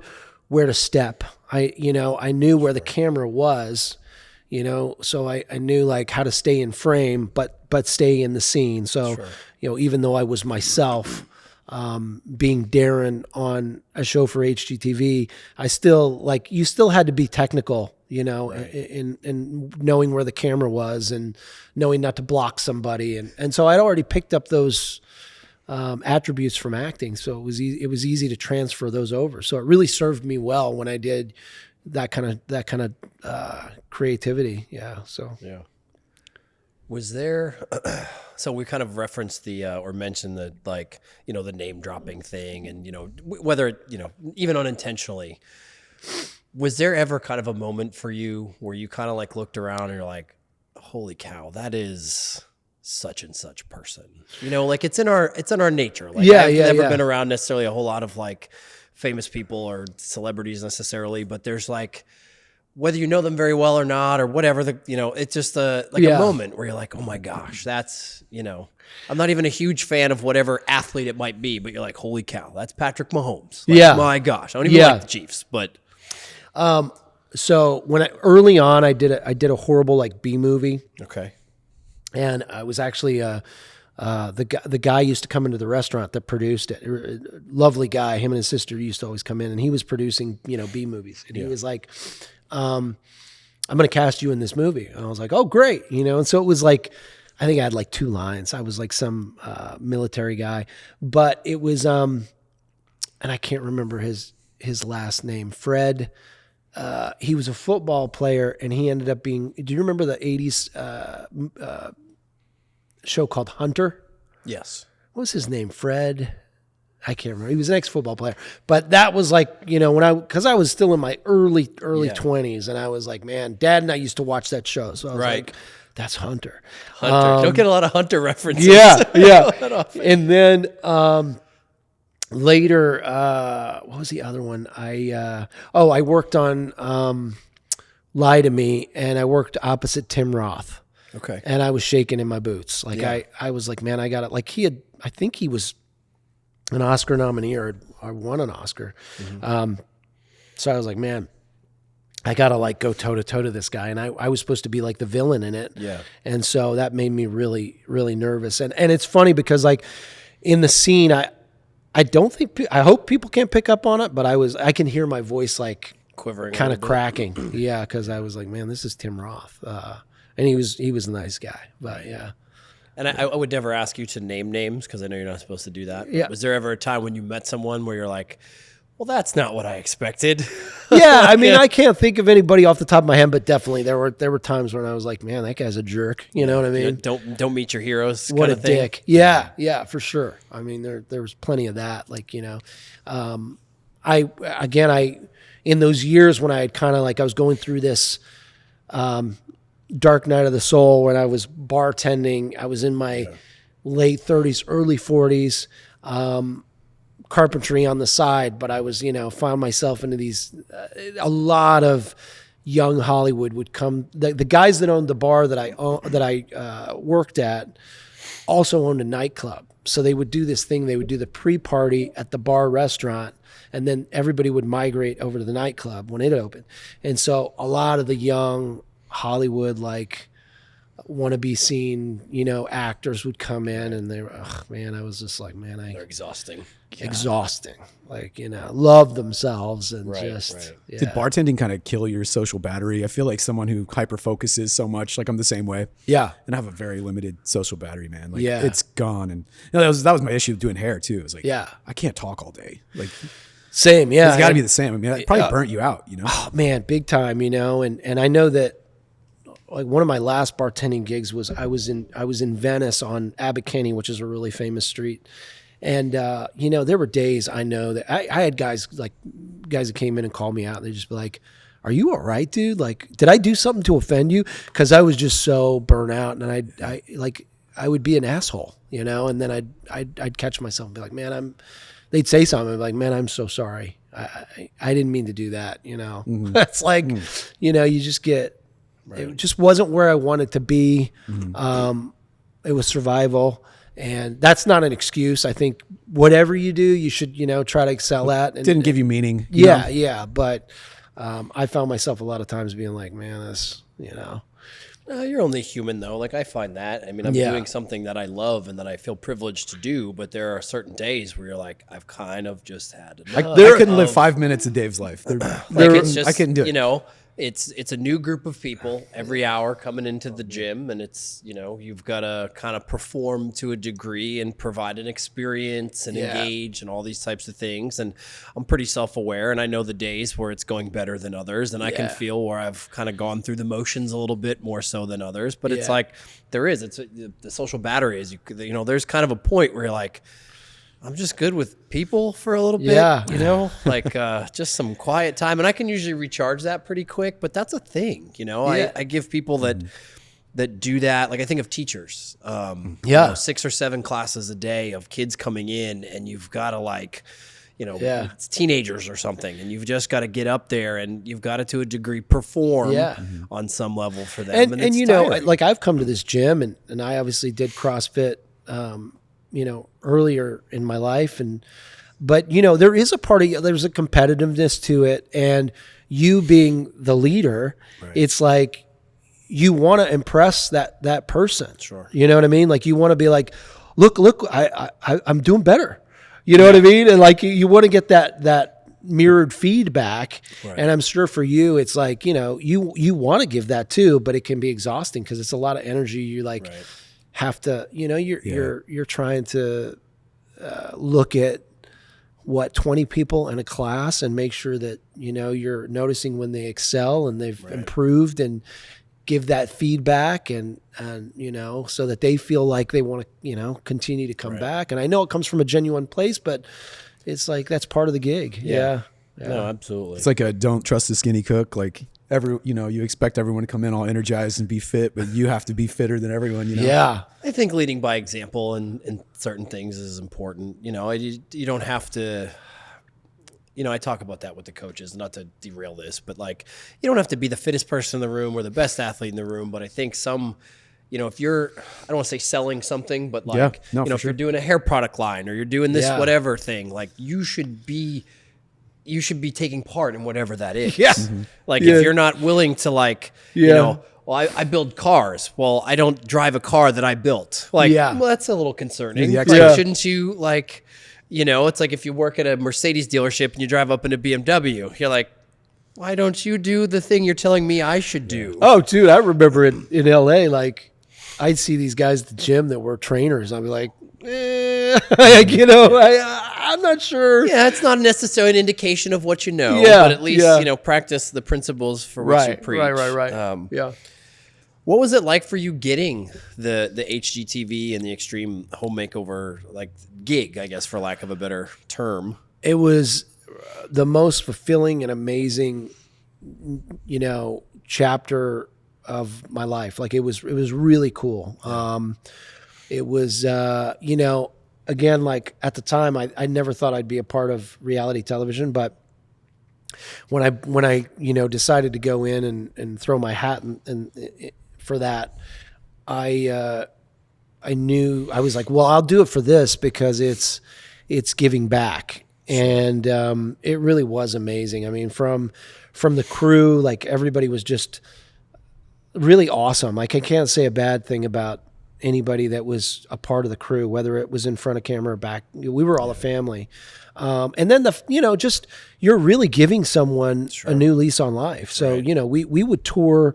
where to step. I knew where the camera was, so I knew like how to stay in frame, but stay in the scene. So, even though I was myself, being Darren on a show for HGTV, I still you still had to be technical, in knowing where the camera was and knowing not to block somebody. And so I'd already picked up those, attributes from acting. So it was easy to transfer those over. So it really served me well when I did that kind of creativity. Yeah. So, yeah. Was there, so we kind of referenced or mentioned the, the name dropping thing and, whether, even unintentionally, was there ever kind of a moment for you where you kind of like looked around and you're like, holy cow, that is such and such person, it's in our nature. Like I've never been around necessarily a whole lot of like famous people or celebrities necessarily, but there's like, whether you know them very well or not, or whatever, it's just a moment where you're like, oh my gosh, that's, I'm not even a huge fan of whatever athlete it might be, but you're like, holy cow, that's Patrick Mahomes. My gosh, I don't even like the Chiefs, but. So early on, I did a horrible like B movie. Okay. And I was actually, the guy used to come into the restaurant that produced it. Lovely guy. Him and his sister used to always come in, and he was producing, B movies. And he was like, I'm going to cast you in this movie. And I was like, oh, great. And so it was like, I think I had like 2 lines. I was like some military guy, but it was, and I can't remember his last name, Fred. He was a football player, and he ended up being, do you remember the 80s show called Hunter? Yes. What was his name? Fred? I can't remember. He was an ex-football player. But that was like, because I was still in my early 20s, and I was like, man, Dad and I used to watch that show. So I was like, that's Hunter. Don't get a lot of Hunter references. Yeah. And then later, what was the other one? I worked on Lie to Me, and I worked opposite Tim Roth. Okay. And I was shaking in my boots. Like I was like, man, I got it. Like I think he was an Oscar nominee or won an Oscar. So I was like, man, I got to like go toe to toe to this guy. And I was supposed to be like the villain in it. Yeah. And so that made me really, really nervous. And it's funny because like in the scene, I don't think, I hope people can't pick up on it, but I can hear my voice like quivering, kind of cracking. Yeah. Cause I was like, man, this is Tim Roth. And he was a nice guy, but yeah. And I would never ask you to name names because I know you're not supposed to do that. Yeah. Was there ever a time when you met someone where you're like, well, that's not what I expected? Yeah, I mean, I can't think of anybody off the top of my head, but definitely there were times when I was like, man, that guy's a jerk. You know what I mean? Don't meet your heroes. What kind a of thing. dick. Yeah, for sure. I mean, there was plenty of that. Like, you know, I in those years when I had kind of like I was going through this dark night of the soul when I was bartending. I was in my late 30s, early 40s. Carpentry on the side, but I was, you know, found myself into these, a lot of young Hollywood would come. The guys that owned the bar that I worked at also owned a nightclub. So they would do this thing. They would do the pre-party at the bar restaurant, and then everybody would migrate over to the nightclub when it opened. And so a lot of the young Hollywood, like, want to be seen, you know, actors would come in, and they were, man, I was just like, man, they're exhausting. Exhausting. Like, you know, love themselves and just. Yeah. Did bartending kind of kill your social battery? I feel like someone who hyper focuses so much, like I'm the same way. Yeah. And I have a very limited social battery, man. Like it's gone. And you know, that was my issue with doing hair too. It was like, I can't talk all day. Like same. Yeah. It's gotta be the same. I mean, it probably burnt you out, you know? Oh man, big time, you know, and I know that, like one of my last bartending gigs was I was in Venice on Abbot Kinney, which is a really famous street. And, you know, there were days I know that I had guys that came in and called me out, and they'd just be like, are you all right, dude? Like, did I do something to offend you? Cause I was just so burnt out, and I would be an asshole, you know? And then I'd catch myself and be like, man, they'd say something. I'd be like, man, I'm so sorry. I didn't mean to do that. You know, It's like, you know, you just get, it just wasn't where I wanted to be. It was survival, and that's not an excuse. I think whatever you do, you should, you know, try to excel at. And didn't give you meaning. Yeah. But I found myself a lot of times being like, man, this, you know. You're only human though. Like I find that. I mean, I'm doing something that I love and that I feel privileged to do, but there are certain days where you're like, I've kind of just had enough. I couldn't live 5 minutes of Dave's life. It's just, I couldn't do it. You know, it's a new group of people every hour coming into the gym, and it's, you know, you've got to kind of perform to a degree and provide an experience and engage and all these types of things. And I'm pretty self-aware, and I know the days where it's going better than others, and I can feel where I've kind of gone through the motions a little bit more so than others. But it's like the social battery is, you know, there's kind of a point where you're like, I'm just good with people for a little bit, you know, like just some quiet time. And I can usually recharge that pretty quick, but that's a thing, you know. I give people that do that. Like I think of teachers, you know, 6 or 7 classes a day of kids coming in, and you've got to like, you know, it's teenagers or something, and you've just got to get up there and you've got to a degree perform on some level for them. And you know, like I've come to this gym and I obviously did CrossFit, you know, earlier in my life. But you know, there's a competitiveness to it. And you being the leader, it's like, you want to impress that person. Sure. You know what I mean? Like you want to be like, look, I'm doing better. You know what I mean? And like, you want to get that mirrored feedback. And I'm sure for you, it's like, you know, you want to give that too, but it can be exhausting because it's a lot of energy. You like, have to, you know, you're trying to look at 20 people in a class and make sure that, you know, you're noticing when they excel and they've improved, and give that feedback and you know, so that they feel like they want to, you know, continue to come back. And I know it comes from a genuine place, but it's like, that's part of the gig. Yeah. No, absolutely. It's like a don't trust the skinny cook. Like you expect everyone to come in all energized and be fit, but you have to be fitter than everyone, Yeah. I think leading by example in certain things is important. You don't have to, I talk about that with the coaches, not to derail this, but like, you don't have to be the fittest person in the room or the best athlete in the room. But I think if you're, I don't want to say selling something, but like, if you're doing a hair product line or you're doing this whatever thing, like you should be taking part in whatever that is. Yeah. Like if you're not willing to well, I build cars. Well, I don't drive a car that I built. Like, well, that's a little concerning. Shouldn't you it's like if you work at a Mercedes dealership and you drive up in a BMW, you're like, why don't you do the thing you're telling me I should do? Oh, dude, I remember in LA, like I'd see these guys at the gym that were trainers. I'd be like, I'm not sure. Yeah, it's not necessarily an indication of what you know, but at least, practice the principles for which you preach. Right. What was it like for you getting the HGTV and the Extreme Home Makeover gig, I guess, for lack of a better term? It was the most fulfilling and amazing, chapter of my life. Like it was really cool. It was, again, like at the time, I never thought I'd be a part of reality television, but when I decided to go in and throw my hat in for that, I knew, I was like, well, I'll do it for this because it's giving back. And it really was amazing. I mean, from the crew, like everybody was just really awesome. Like I can't say a bad thing about anybody that was a part of the crew, whether it was in front of camera or back. We were all a family. And then just you're really giving someone a new lease on life. So, we would tour,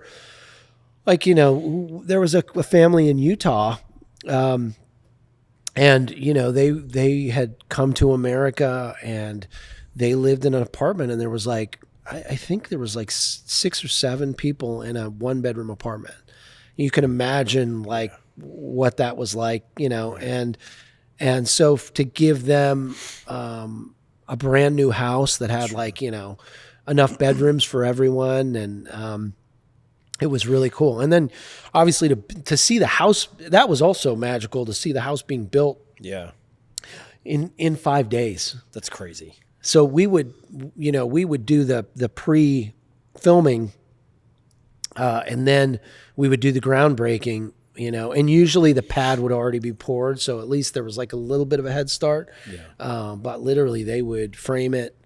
there was a family in Utah, and they had come to America and they lived in an apartment, and there was I think there was 6 or 7 people in a 1-bedroom apartment. You can imagine what that was like, and so to give them a brand new house that had enough bedrooms for everyone, and it was really cool. And then obviously to see the house, that was also magical, to see the house being built in 5 days. That's crazy. So we would do the pre-filming, and then we would do the groundbreaking, and usually the pad would already be poured. So at least there was a little bit of a head start. Yeah. But literally they would frame it,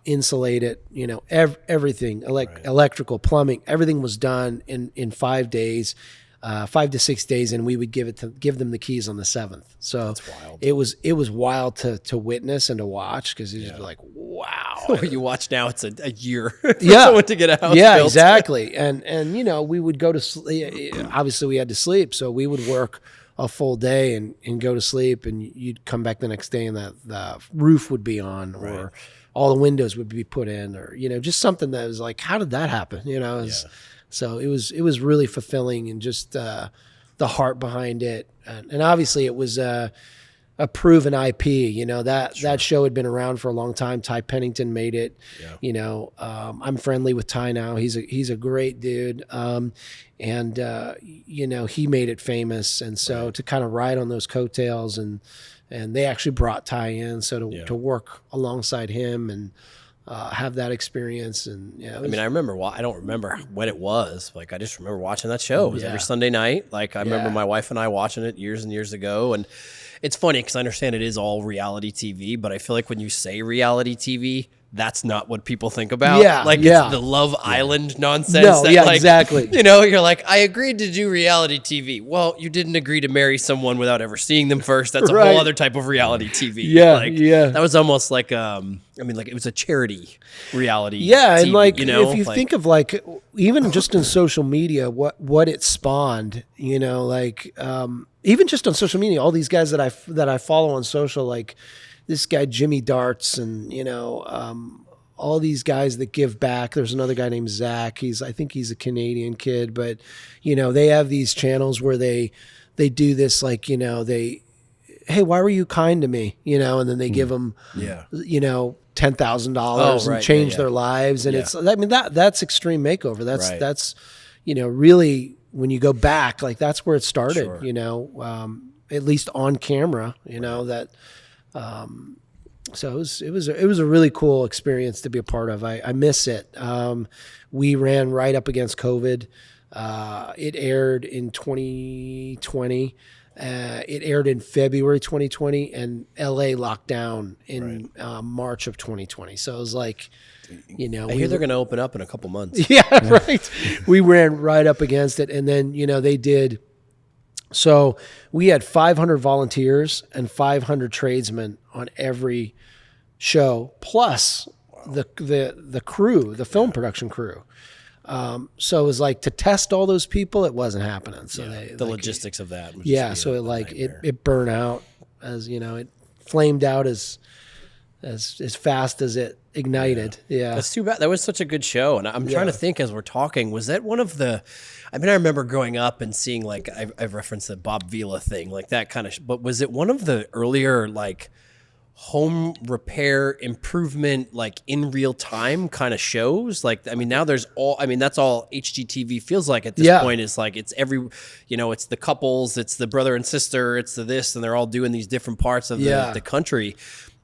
insulate it, everything, electrical, plumbing, everything was done in 5 days, 5 to 6 days. And we would give them the keys on the 7th. So that's wild. It was wild to witness and to watch, because it's just like, wow. You watch now, it's a year for someone to get a house built. Exactly. And we would go to sleep. Obviously we had to sleep. So we would work a full day and go to sleep, and you'd come back the next day and the roof would be on, or all the windows would be put in, or, just something that was like, how did that happen? So it was really fulfilling, and just the heart behind it. And obviously it was a proven IP, that show had been around for a long time. Ty Pennington made it. I'm friendly with Ty now. He's a great dude. And he made it famous. And so to kind of ride on those coattails, and they actually brought Ty in. So to work alongside him and have that experience. And I remember, I don't remember when it was. I just remember watching that show. It was every Sunday night. I remember my wife and I watching it years and years ago. And it's funny because I understand it is all reality TV, but I feel like when you say reality TV, that's not what people think about. It's the Love Island nonsense. No, exactly. You're like, I agreed to do reality TV. Well, you didn't agree to marry someone without ever seeing them first. That's a whole other type of reality TV. That was almost like it was a charity reality. Yeah, TV, and if you think of even just in social media, what it spawned, even just on social media, all these guys that I follow on social, this guy Jimmy Darts, and all these guys that give back. There's another guy named Zach. I think he's a Canadian kid, but they have these channels where they do this, hey, why were you kind to me? And then they give them $10 $10,000 and change their lives. And it's, I mean, that's Extreme Makeover. That's, you know, really when you go back, like that's where it started, you know, at least on camera, you know, that, so it was a really cool experience to be a part of. I miss it. We ran right up against COVID. It aired in 2020. It aired in February 2020, and LA locked down in March of 2020. So it was like, you know, I hear they're going to open up in a couple months. Yeah, right. We ran right up against it, and then, you know, they did. So we had 500 volunteers and 500 tradesmen on every show, plus the crew, the film production crew. So it was like to test all those people, it wasn't happening. So the logistics of that. So it burned out, as you know, it flamed out as fast as it ignited. Yeah. That's too bad. That was such a good show. And I'm trying to think as we're talking, was that one of the, I mean, I remember growing up and seeing, like, I've referenced the Bob Vila thing, like that kind of, but was it one of the earlier, like, home repair improvement, like in real time kind of shows? Like, I mean, now there's all, I mean, that's all HGTV feels like at this point. Is like, it's every, you know, it's the couples, it's the brother and sister, it's the this, and they're all doing these different parts of the country.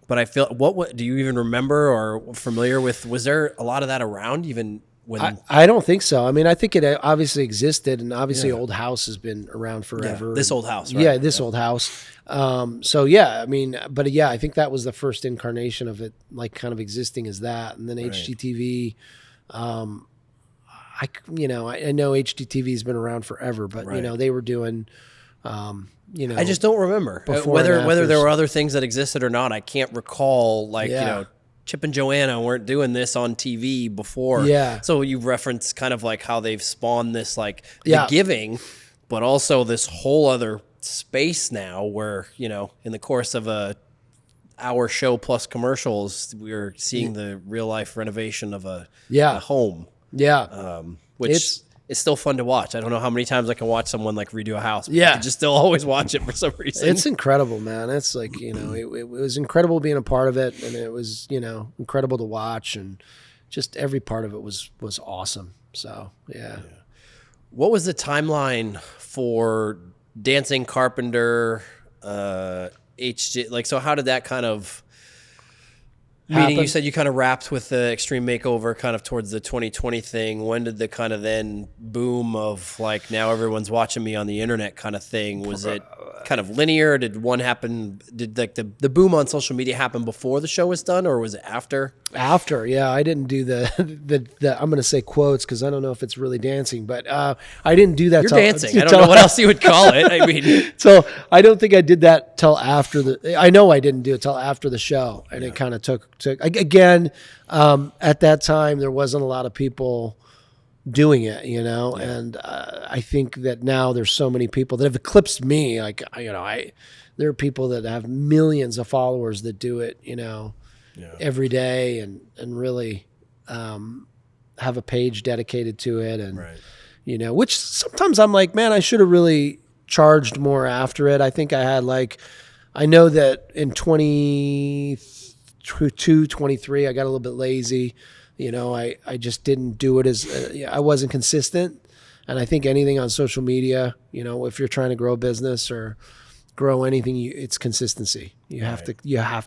But I feel, what do you even remember or familiar with? Was there a lot of that around even when? I don't think so. I mean, I think it obviously existed, and obviously Old House has been around forever. This Old House, right? Yeah, this Old House. So yeah, I mean, but yeah, I think that was the first incarnation of it, like kind of existing as that. And then HGTV, I know HGTV has been around forever, but you know, they were doing, you know, I just don't remember whether there were other things that existed or not. I can't recall, like, you know, Chip and Joanna weren't doing this on TV before. Yeah. So you reference kind of like how they've spawned this, like the giving, but also this whole other space now where, you know, in the course of a hour show plus commercials, we're seeing the real life renovation of a home. Yeah. Which is still fun to watch. I don't know how many times I can watch someone like redo a house. But I can just still always watch it for some reason. It's incredible, man. It's like, you know, it was incredible being a part of it, and it was, you know, incredible to watch, and just every part of it was awesome. So, yeah. What was the timeline for Dancing Carpenter, HG? Like, so how did that kind of, meaning you said you kind of wrapped with the Extreme Makeover kind of towards the 2020 thing. When did the kind of then boom of, like, now everyone's watching me on the internet kind of thing? Was it kind of linear? Did one happen? Did like the boom on social media happen before the show was done, or was it after? After, yeah. I didn't do the I'm going to say quotes because I don't know if it's really dancing, but I didn't do that. You're dancing. I don't know what else you would call it. I mean, so I don't think I did that till after I know I didn't do it till after the show, and it kind of took again. At that time, there wasn't a lot of people doing it, you know, and I think that now there's so many people that have eclipsed me. Like, you know, there are people that have millions of followers that do it, you know, every day, and really have a page dedicated to it, and you know, which sometimes I'm like, man, I should have really charged more after it. I think I had, like, I know that in 22, 23, I got a little bit lazy. You know, I just didn't do it as I wasn't consistent. And I think anything on social media, you know, if you're trying to grow a business or grow anything, it's consistency. You have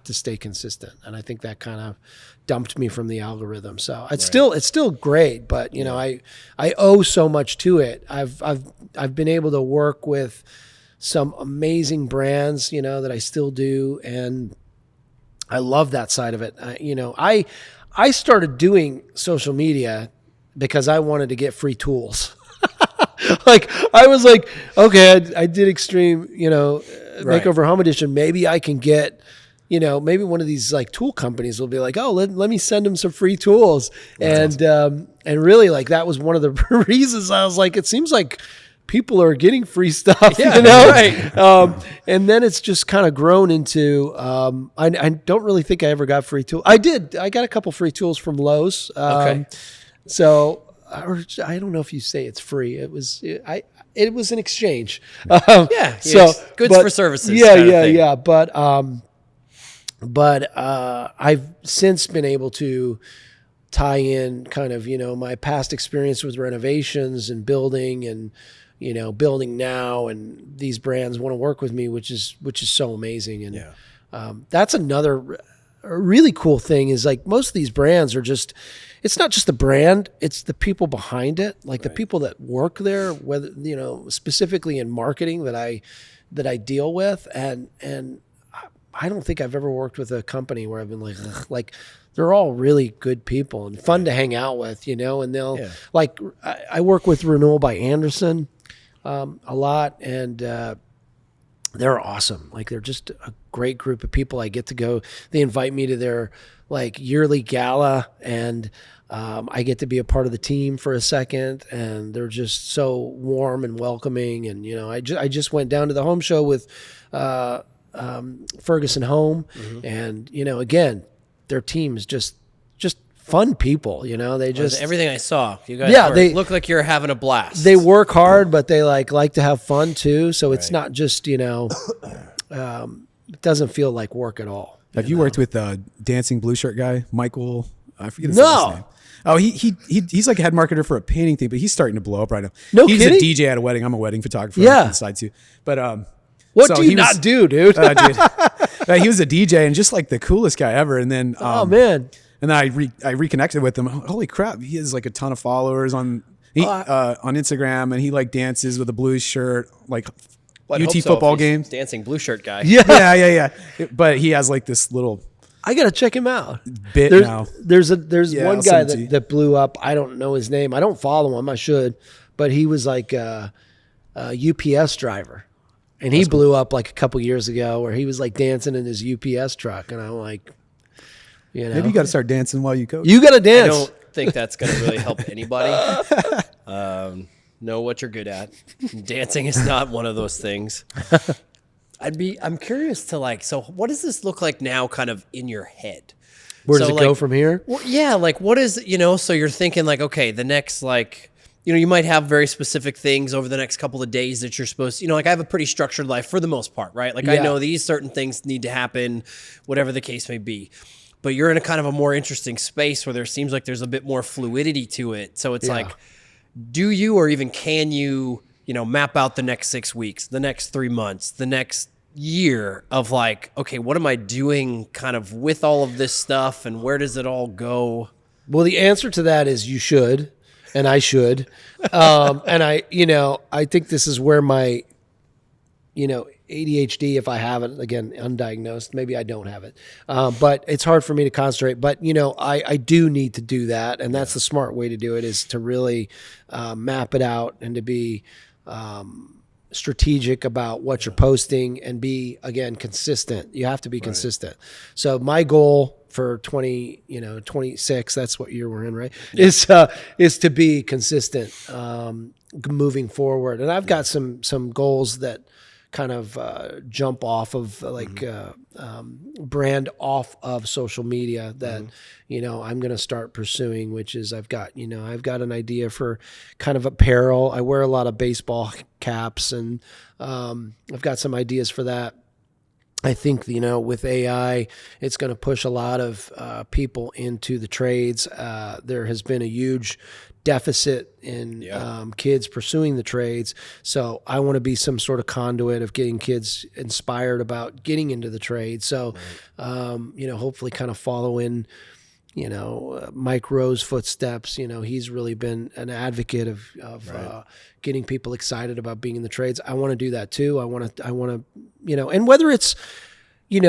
to stay consistent. And I think that kind of dumped me from the algorithm. So it's still great, but you know, I owe so much to it. I've been able to work with some amazing brands, you know, that I still do, and I love that side of it. You know, I started doing social media because I wanted to get free tools. Like, I was like, okay, I did Extreme, you know, Makeover Home Edition. Maybe I can get, you know, maybe one of these like tool companies will be like, oh, let me send them some free tools. Right. And really, like, that was one of the reasons I was like, it seems like people are getting free stuff, you know? Right. And then it's just kind of grown into, I don't really think I ever got free tools. I did. I got a couple free tools from Lowe's. So, or I don't know if you say it's free. It was an exchange. Goods for services. Yeah. But But I've since been able to tie in kind of, my past experience with renovations and building and, building now, and these brands want to work with me, which is so amazing. And that's another really cool thing is like most of these brands are just, it's not just the brand, it's the people behind it, like the people that work there, whether, specifically in marketing that I deal with. And I don't think I've ever worked with a company where I've been like, ugh, like they're all really good people and fun to hang out with, and they'll like, I work with Renewal by Anderson a lot, and they're awesome. Like they're just a great group of people. I get to go, they invite me to their like yearly gala, and I get to be a part of the team for a second, and they're just so warm and welcoming. And, I just went down to the home show with Ferguson Home, and, again, their team is just fun people, they just everything I saw. You guys they look like you're having a blast. They work hard, but they like to have fun too. So it's not just, it doesn't feel like work at all. Have you worked with dancing blue shirt guy, Michael? I forget his last name. Oh, he's like a head marketer for a painting thing, but he's starting to blow up right now. No he's kidding? A DJ at a wedding. I'm a wedding photographer on the side too. But what do you not do, dude? He was a DJ and just like the coolest guy ever. And then oh man. And then I reconnected with him. Holy crap, he has like a ton of followers on Instagram, and he like dances with a blue shirt, like UT football games. Dancing blue shirt guy. Yeah. But he has like this little. I gotta check him out. Now. There's one guy that blew up. I don't know his name. I don't follow him. I should, but he was like a UPS driver, and he blew up like a couple years ago, where he was like dancing in his UPS truck, and I'm like, maybe you got to start dancing while you coach. You got to dance. I don't think that's going to really help anybody. Know what you're good at. Dancing is not one of those things. I'm curious to like, so what does this look like now kind of in your head? Where does it go from here? Well, yeah. Like what is, so you're thinking like, okay, the next like, you might have very specific things over the next couple of days that you're supposed to, like I have a pretty structured life for the most part, right? Like I know these certain things need to happen, whatever the case may be. But you're in a kind of a more interesting space where there seems like there's a bit more fluidity to it. So it's like, do you, or even can you, map out the next 6 weeks, the next 3 months, the next year of like, okay, what am I doing kind of with all of this stuff, and where does it all go? Well, the answer to that is you should, and I should. And I think this is where my, ADHD, if I have it, again, undiagnosed, maybe I don't have it. But it's hard for me to concentrate. But, I do need to do that. And that's the smart way to do it, is to really map it out and to be strategic about what you're posting and be, again, consistent. You have to be consistent. So my goal for 26, that's what year we're in, right? Yeah. Is to be consistent moving forward. And I've got some goals that kind of jump off of like brand off of social media that I'm going to start pursuing, which is I've got an idea for kind of apparel. I wear a lot of baseball caps, and I've got some ideas for that. I think, with AI, it's going to push a lot of people into the trades. There has been a huge deficit in kids pursuing the trades. So I want to be some sort of conduit of getting kids inspired about getting into the trade. So, hopefully kind of follow in, Mike Rowe's footsteps. He's really been an advocate of getting people excited about being in the trades. I want to do that too. I want to, and whether it's, when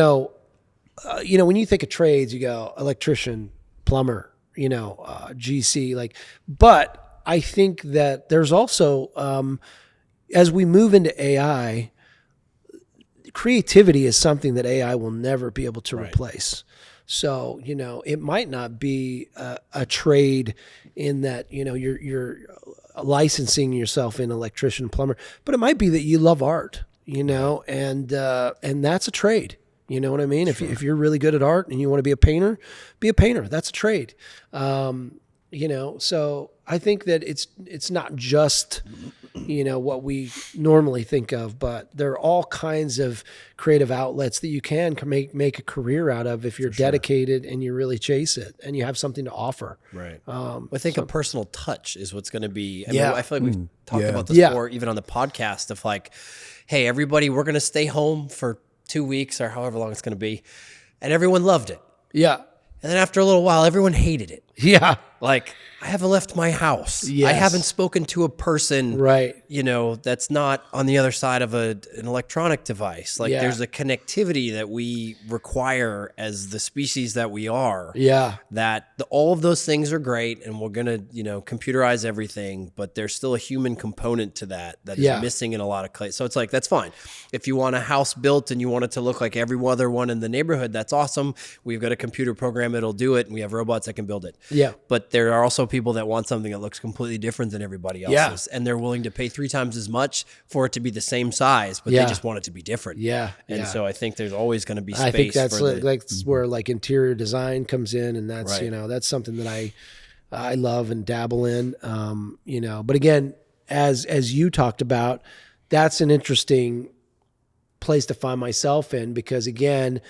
you think of trades, you go electrician, plumber, GC, but I think that there's also, as we move into AI, creativity is something that AI will never be able to replace. So, it might not be a trade in that, you're licensing yourself in electrician, plumber, but it might be that you love art, and that's a trade. You know what I mean? Sure. If you're really good at art and you want to be a painter, that's a trade. So I think that it's not just, what we normally think of, but there are all kinds of creative outlets that you can make a career out of if you're dedicated and you really chase it and you have something to offer. Right. I think a personal touch is what's going to be, I feel like we've talked about this before, even on the podcast, of like, hey, everybody, we're going to stay home for 2 weeks or however long it's going to be. And everyone loved it. Yeah. And then after a little while, everyone hated it. Yeah. Like, I haven't left my house. Yes. I haven't spoken to a person, right? That's not on the other side of an electronic device. Like, there's a connectivity that we require as the species that we are. Yeah. That all of those things are great, and we're gonna, computerize everything, but there's still a human component to that is missing in a lot of cases. So it's like, that's fine. If you want a house built and you want it to look like every other one in the neighborhood, that's awesome. We've got a computer program that'll do it, and we have robots that can build it. Yeah. But there are also people that want something that looks completely different than everybody else's, and they're willing to pay 3 times as much for it to be the same size, but they just want it to be different. Yeah. And so I think there's always going to be space. I think that's where like interior design comes in, and that's that's something that I love and dabble in. But again, as you talked about, that's an interesting place to find myself in, because again,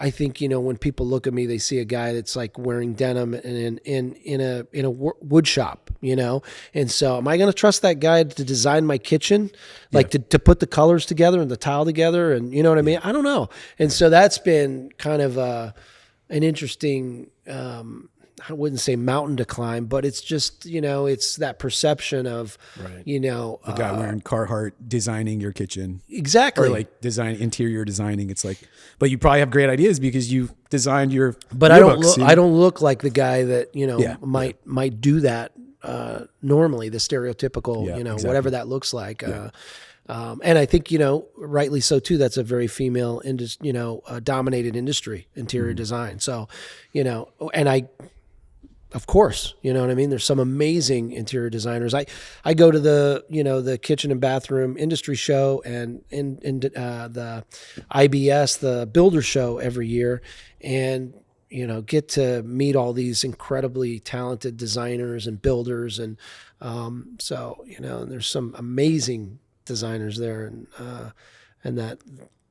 I think, when people look at me, they see a guy that's like wearing denim and in a wood shop, And so am I going to trust that guy to design my kitchen, like to put the colors together and the tile together, and you know what I mean? I don't know. And so that's been kind of an interesting, I wouldn't say mountain to climb, but it's just, it's that perception of, the guy wearing Carhartt designing your kitchen. Exactly. Or like interior designing. It's like, but you probably have great ideas because you designed your, but I don't look like the guy that, might do that, normally, the stereotypical, exactly. Whatever that looks like. And I think, rightly so too, that's a very female, dominated industry, interior design. So, and of course, you know what I mean? There's some amazing interior designers. I go to the kitchen and bathroom industry show and the IBS, the builder show every year, and, get to meet all these incredibly talented designers and builders. And so, there's some amazing designers there and that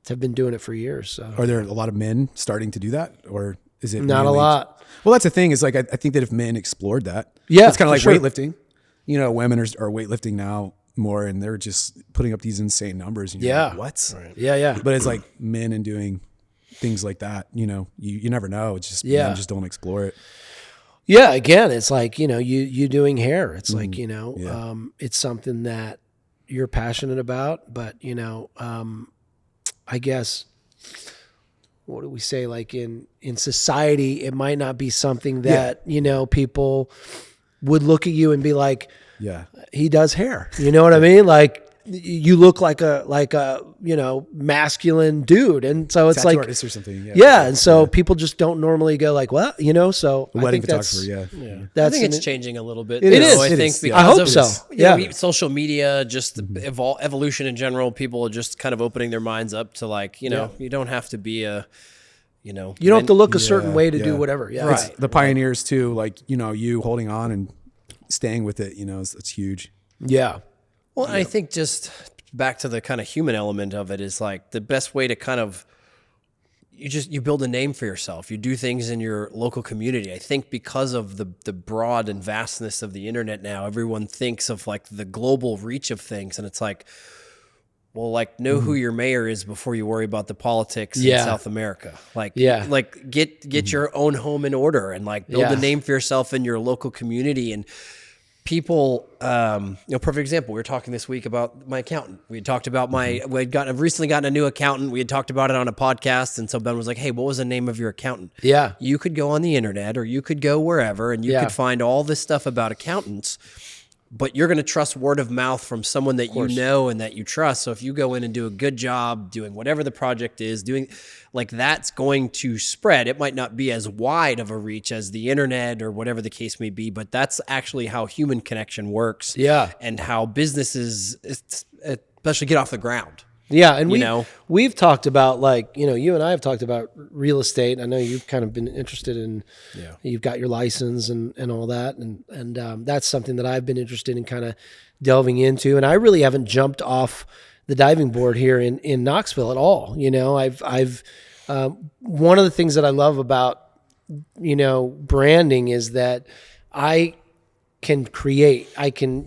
have been doing it for years. So. Are there a lot of men starting to do that, or is it not a lot? Well, that's the thing, is like, I think that if men explored that, it's kind of like weightlifting, women are weightlifting now more, and they're just putting up these insane numbers. And you're like, what? Right. Yeah. But it's like men and doing things like that, you never know. It's just, men just don't explore it. Yeah. Again, it's like, you doing hair. It's like, it's something that you're passionate about, but, I guess, what do we say? Like in society, it might not be something that, people would look at you and be like, he does hair. You know what I mean? Like, you look like a masculine dude. And so it's like artist or something. And so people just don't normally go like, well, so a wedding photographer. I think it's changing a little bit. It is. I think because I hope so. Social media, just evolution in general, people are just kind of opening their minds up to like, you don't have to be you don't have to look a certain way to do whatever. Yeah. Right. The pioneers too, like, you holding on and staying with it, it's huge. Yeah. Well, I think just back to the kind of human element of it is like the best way to kind of, you build a name for yourself. You do things in your local community. I think because of the broad and vastness of the internet now, everyone thinks of like the global reach of things. And it's like, well, like know who your mayor is before you worry about the politics in South America. Like, get your own home in order and like build a name for yourself in your local community. And people, perfect example. We were talking this week about my accountant. We had talked about I've recently gotten a new accountant. We had talked about it on a podcast. And so Ben was like, hey, what was the name of your accountant? Yeah. You could go on the internet or you could go wherever and you could find all this stuff about accountants. But you're going to trust word of mouth from someone that you know and that you trust. So if you go in and do a good job doing whatever the project is, that's going to spread. It might not be as wide of a reach as the internet or whatever the case may be, but that's actually how human connection works. Yeah. And how businesses, especially, get off the ground. Yeah, and we've talked about, like, you and I have talked about real estate. I know you've kind of been interested in, you've got your license and all that, and that's something that I've been interested in kind of delving into. And I really haven't jumped off the diving board here in Knoxville at all. I've one of the things that I love about branding is that I can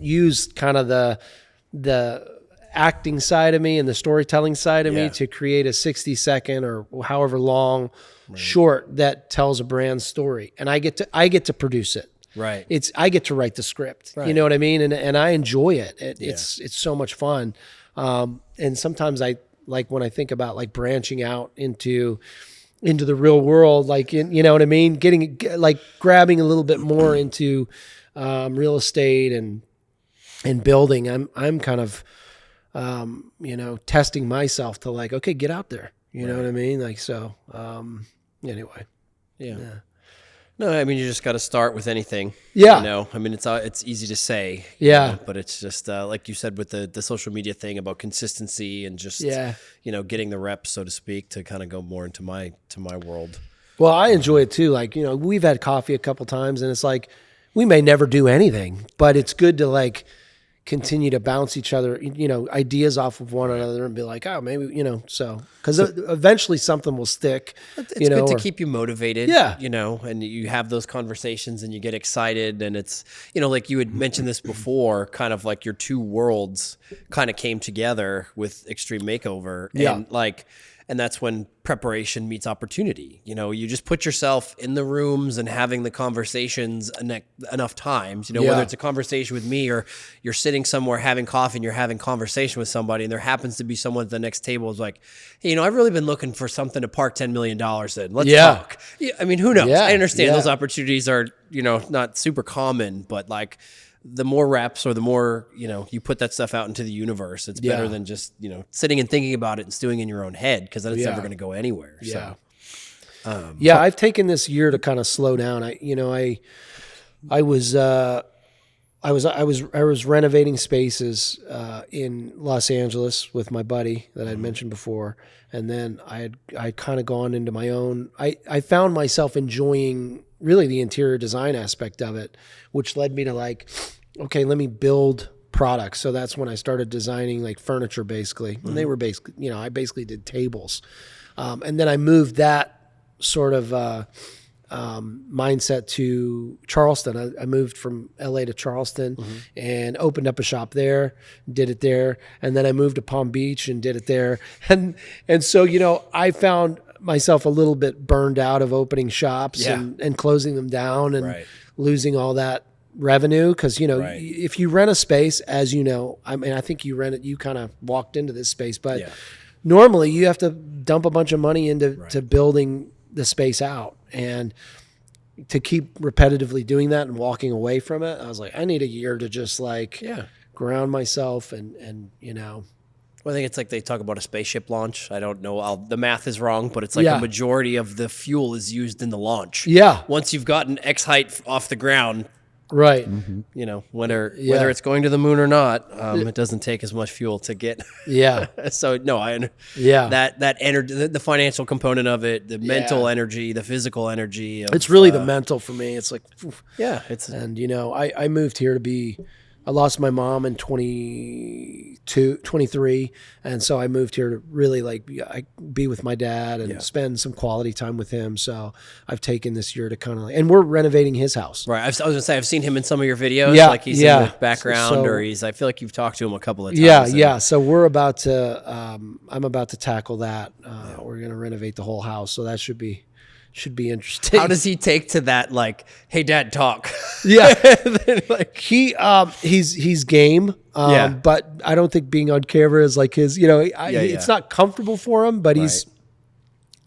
use kind of the acting side of me and the storytelling side of me to create a 60-second or however long short that tells a brand story, and I get to produce it. Right. I get to write the script. Right. You know what I mean? And I enjoy it. It's so much fun. And sometimes I like when I think about like branching out into the real world, like you know what I mean? Grabbing a little bit more into real estate and building. I'm kind of testing myself to like, okay, get out there. You know what I mean? Like, so, anyway. Yeah. No, I mean, you just got to start with anything. Yeah. I mean, it's easy to say. Yeah. But it's just, like you said, with the social media thing about consistency and just, getting the reps, so to speak, to kind of go more into my world. Well, I enjoy it too. Like, we've had coffee a couple times and it's like, we may never do anything, but it's good to like continue to bounce each other, ideas off of one another and be like, oh, maybe, because eventually something will stick. It's good to keep you motivated, yeah. And you have those conversations and you get excited. And it's, like you had mentioned this before, kind of like your two worlds kind of came together with Extreme Makeover. And and that's when preparation meets opportunity. You just put yourself in the rooms and having the conversations enough times, whether it's a conversation with me or you're sitting somewhere having coffee and you're having conversation with somebody and there happens to be someone at the next table who's like, hey, I've really been looking for something to park $10 million in. Let's talk. Yeah, I mean, who knows? I understand those opportunities are, not super common, but like, the more reps or the more, you put that stuff out into the universe, it's better than just, sitting and thinking about it and stewing in your own head, because then it's never going to go anywhere. Yeah. So, I've taken this year to kind of slow down. I was renovating spaces in Los Angeles with my buddy that I'd mentioned before. And then I kind of gone into my own, I found myself enjoying really the interior design aspect of it, which led me to like, okay, let me build products. So that's when I started designing like furniture basically. And they were basically, I basically did tables. And then I moved that sort of mindset to Charleston. I moved from LA to Charleston and opened up a shop there, did it there. And then I moved to Palm Beach and did it there. And so, I found myself a little bit burned out of opening shops and closing them down and losing all that revenue. Cause if you rent a space, as I mean, I think you kind of walked into this space, but normally you have to dump a bunch of money into to building the space out. And to keep repetitively doing that and walking away from it, I was like, I need a year to just like ground myself and Well, I think it's like they talk about a spaceship launch. I don't know. The math is wrong, but it's like a majority of the fuel is used in the launch. Yeah. Once you've gotten X height off the ground, right. Whether it's going to the moon or not, it doesn't take as much fuel to get. Yeah. So no, that energy, the financial component of it, the mental energy, the physical energy. It's really the mental for me. It's like, and I moved here I lost my mom in 23. And so I moved here to really be with my dad and spend some quality time with him. So I've taken this year to kind of and we're renovating his house. Right. I was going to say, I've seen him in some of your videos. Like he's in the background I feel like you've talked to him a couple of times. Yeah. So we're about to, I'm about to tackle that. We're going to renovate the whole house. So that should be interesting. How does he take to that? Like, hey, Dad, talk. Yeah, he's game. But I don't think being on camera is like his. It's not comfortable for him. But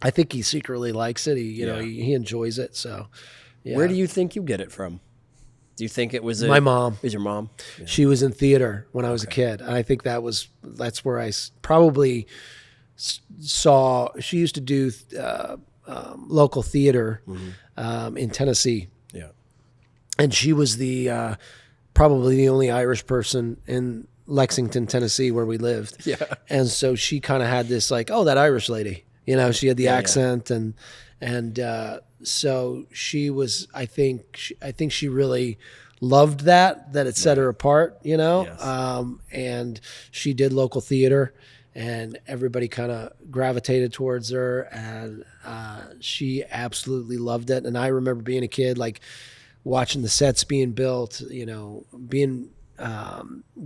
I think he secretly likes it. He enjoys it. So, where do you think you get it from? Do you think it was my mom? Is your mom? Yeah. She was in theater when I was a kid, and I think that's where I probably saw. She used to do. Local theater in Tennessee. Yeah. And she was the probably the only Irish person in Lexington, Tennessee, where we lived. Yeah. And so she kind of had this like, oh, that Irish lady, you know, she had the accent and so she was, I think she really loved that it set her apart, you know? Yes. And she did local theater and everybody kind of gravitated towards her and she absolutely loved it. And I remember being a kid, like watching the sets being built, you know, being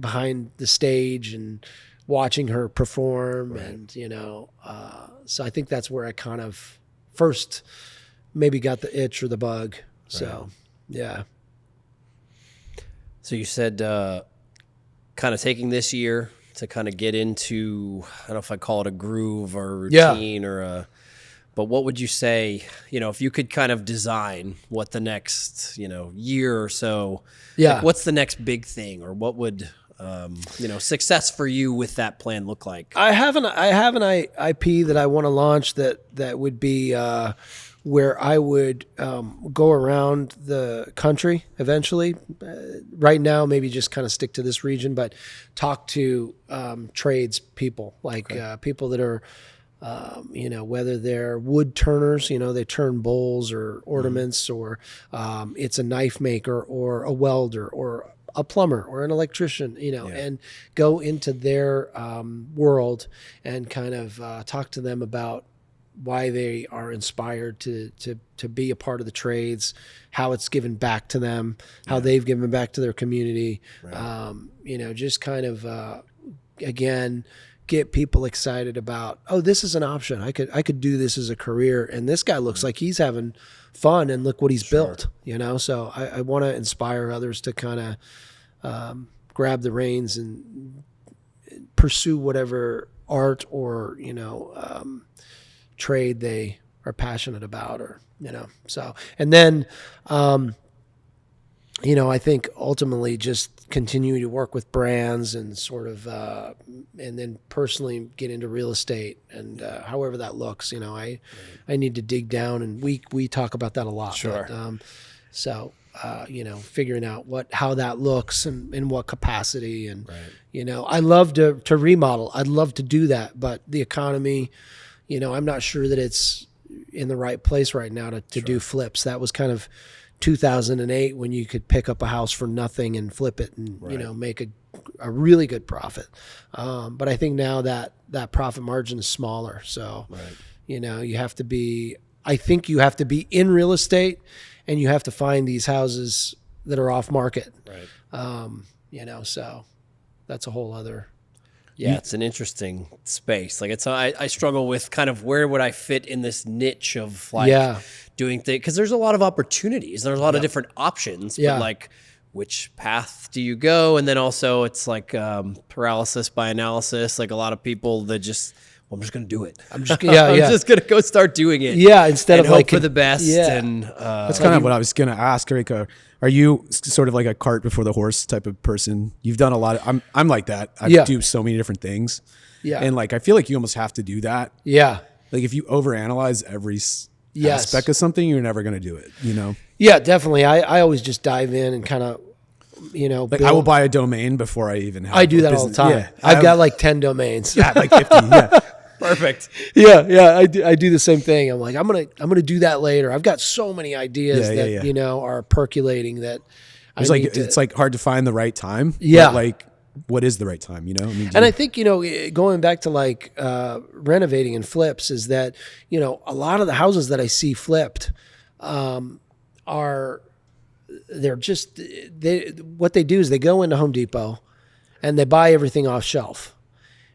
behind the stage and watching her perform. Right. And, you know, so I think that's where I kind of first maybe got the itch or the bug. So, yeah. So you said kind of taking this year to kind of get into, I don't know if I call it a groove or a routine or a, but what would you say, you know, if you could kind of design what the next, you know, year or so, like what's the next big thing or what would, you know, success for you with that plan look like? I have an IP that I want to launch that would be where I would go around the country eventually. Right now, maybe just kind of stick to this region, but talk to trades people, like people that are, you know, whether they're wood turners, you know, they turn bowls or ornaments, or it's a knife maker or a welder or a plumber or an electrician, you know, and go into their world and kind of talk to them about why they are inspired to be a part of the trades, how it's given back to them, how they've given back to their community. You know, just kind of, again, get people excited about, oh, this is an option. I could do this as a career. And this guy looks like he's having fun and look what he's built, you know? So I want to inspire others to kind of grab the reins and pursue whatever art or, you know, trade they are passionate about, or, you know, so, and then, you know, I think ultimately just continue to work with brands and sort of, and then personally get into real estate and, however that looks, you know, I need to dig down, and we talk about that a lot. Sure. But, so, you know, figuring out how that looks and in what capacity. And, you know, I love to remodel. I'd love to do that, but the economy, you know, I'm not sure that it's in the right place right now to do flips. That was kind of 2008 when you could pick up a house for nothing and flip it and, you know, make a really good profit. But I think now that profit margin is smaller. So, you know, I think you have to be in real estate and you have to find these houses that are off market. You know, so that's a whole other. Yeah, it's an interesting space. Like I struggle with kind of where would I fit in this niche of like doing things, because there's a lot of opportunities. There's a lot of different options, but like which path do you go? And then also it's like paralysis by analysis. Like a lot of people that just, well, I'm just going to do it. I'm just going to go start doing it. Yeah, instead of hope like for the best. Yeah. And that's kind of what I was going to ask, Rick. Are you sort of like a cart before the horse type of person? You've done a lot of, I'm like that. I do so many different things. Yeah. And like, I feel like you almost have to do that. Yeah. Like if you overanalyze every aspect of something, you're never going to do it, you know? Yeah, definitely. I always just dive in and kind of, you know, like I will buy a domain before I even have I do that all the time. Yeah, I've got like 10 domains. Yeah, like 50. Yeah. Perfect. Yeah. I do the same thing. I'm like, I'm gonna do that later. I've got so many ideas that you know are percolating that. It's like hard to find the right time. Yeah. But like, what is the right time? You know. I mean, I think, you know, going back to like renovating and flips is that, you know, a lot of the houses that I see flipped what they do is they go into Home Depot and they buy everything off shelf.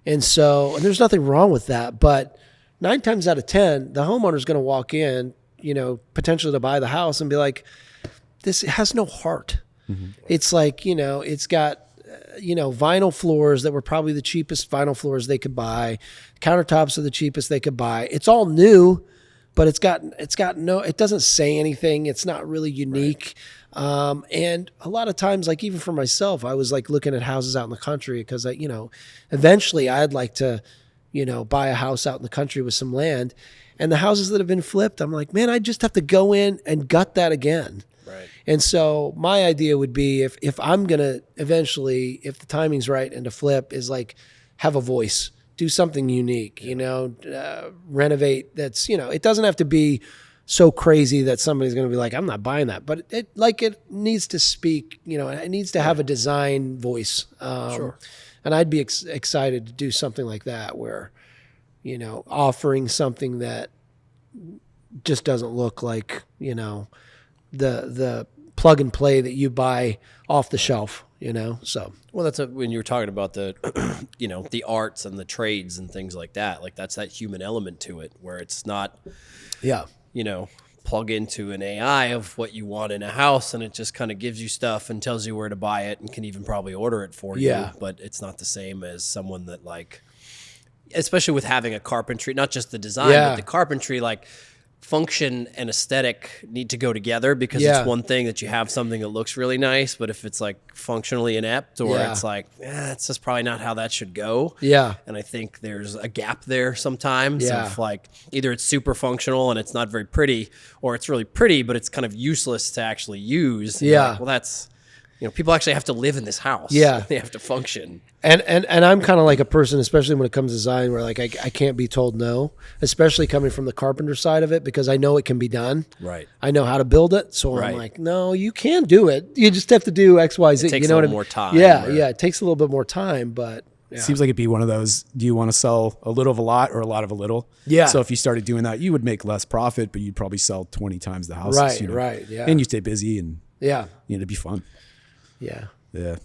And there's nothing wrong with that, but 9 times out of 10, the homeowner's going to walk in, you know, potentially to buy the house and be like, this has no heart. Mm-hmm. It's like, you know, it's got, you know, vinyl floors that were probably the cheapest vinyl floors they could buy. Countertops are the cheapest they could buy. It's all new, but it doesn't say anything. It's not really unique. And a lot of times, like even for myself, I was like looking at houses out in the country because you know, eventually I'd like to, you know, buy a house out in the country with some land, and the houses that have been flipped, I'm like, man, I just have to go in and gut that again. Right. And so my idea would be if I'm going to eventually, if the timing's right and to flip, is like have a voice, do something unique, renovate. That's, it doesn't have to be so crazy that somebody's going to be like, I'm not buying that, but it needs to speak, it needs to have a design voice. Sure. And I'd be excited to do something like that where, offering something that just doesn't look like, the plug and play that you buy off the shelf, so. Well, that's when you were talking about the, the arts and the trades and things like that. Like that's that human element to it where it's not, plug into an AI of what you want in a house and it just kind of gives you stuff and tells you where to buy it and can even probably order it for you. But it's not the same as someone that especially with having a carpentry, not just the design, but the carpentry, function and aesthetic need to go together because it's one thing that you have something that looks really nice, but if it's functionally inept or it's it's just probably not how that should go. Yeah. And I think there's a gap there sometimes of either it's super functional and it's not very pretty or it's really pretty, but it's kind of useless to actually use. Yeah. Well, that's, people actually have to live in this house. Yeah. They have to function. And I'm kind of like a person, especially when it comes to design, where I can't be told no, especially coming from the carpenter side of it, because I know it can be done. Right. I know how to build it. So I'm like, no, you can do it. You just have to do X, Y, Z. It takes a little more time. Yeah. Yeah. It takes a little bit more time, but. Yeah. Seems like it'd be one of those, do you want to sell a little of a lot or a lot of a little? Yeah. So if you started doing that, you would make less profit, but you'd probably sell 20 times the houses. Right. Right. Yeah. And you stay busy and it'd be fun. Yeah. Yeah.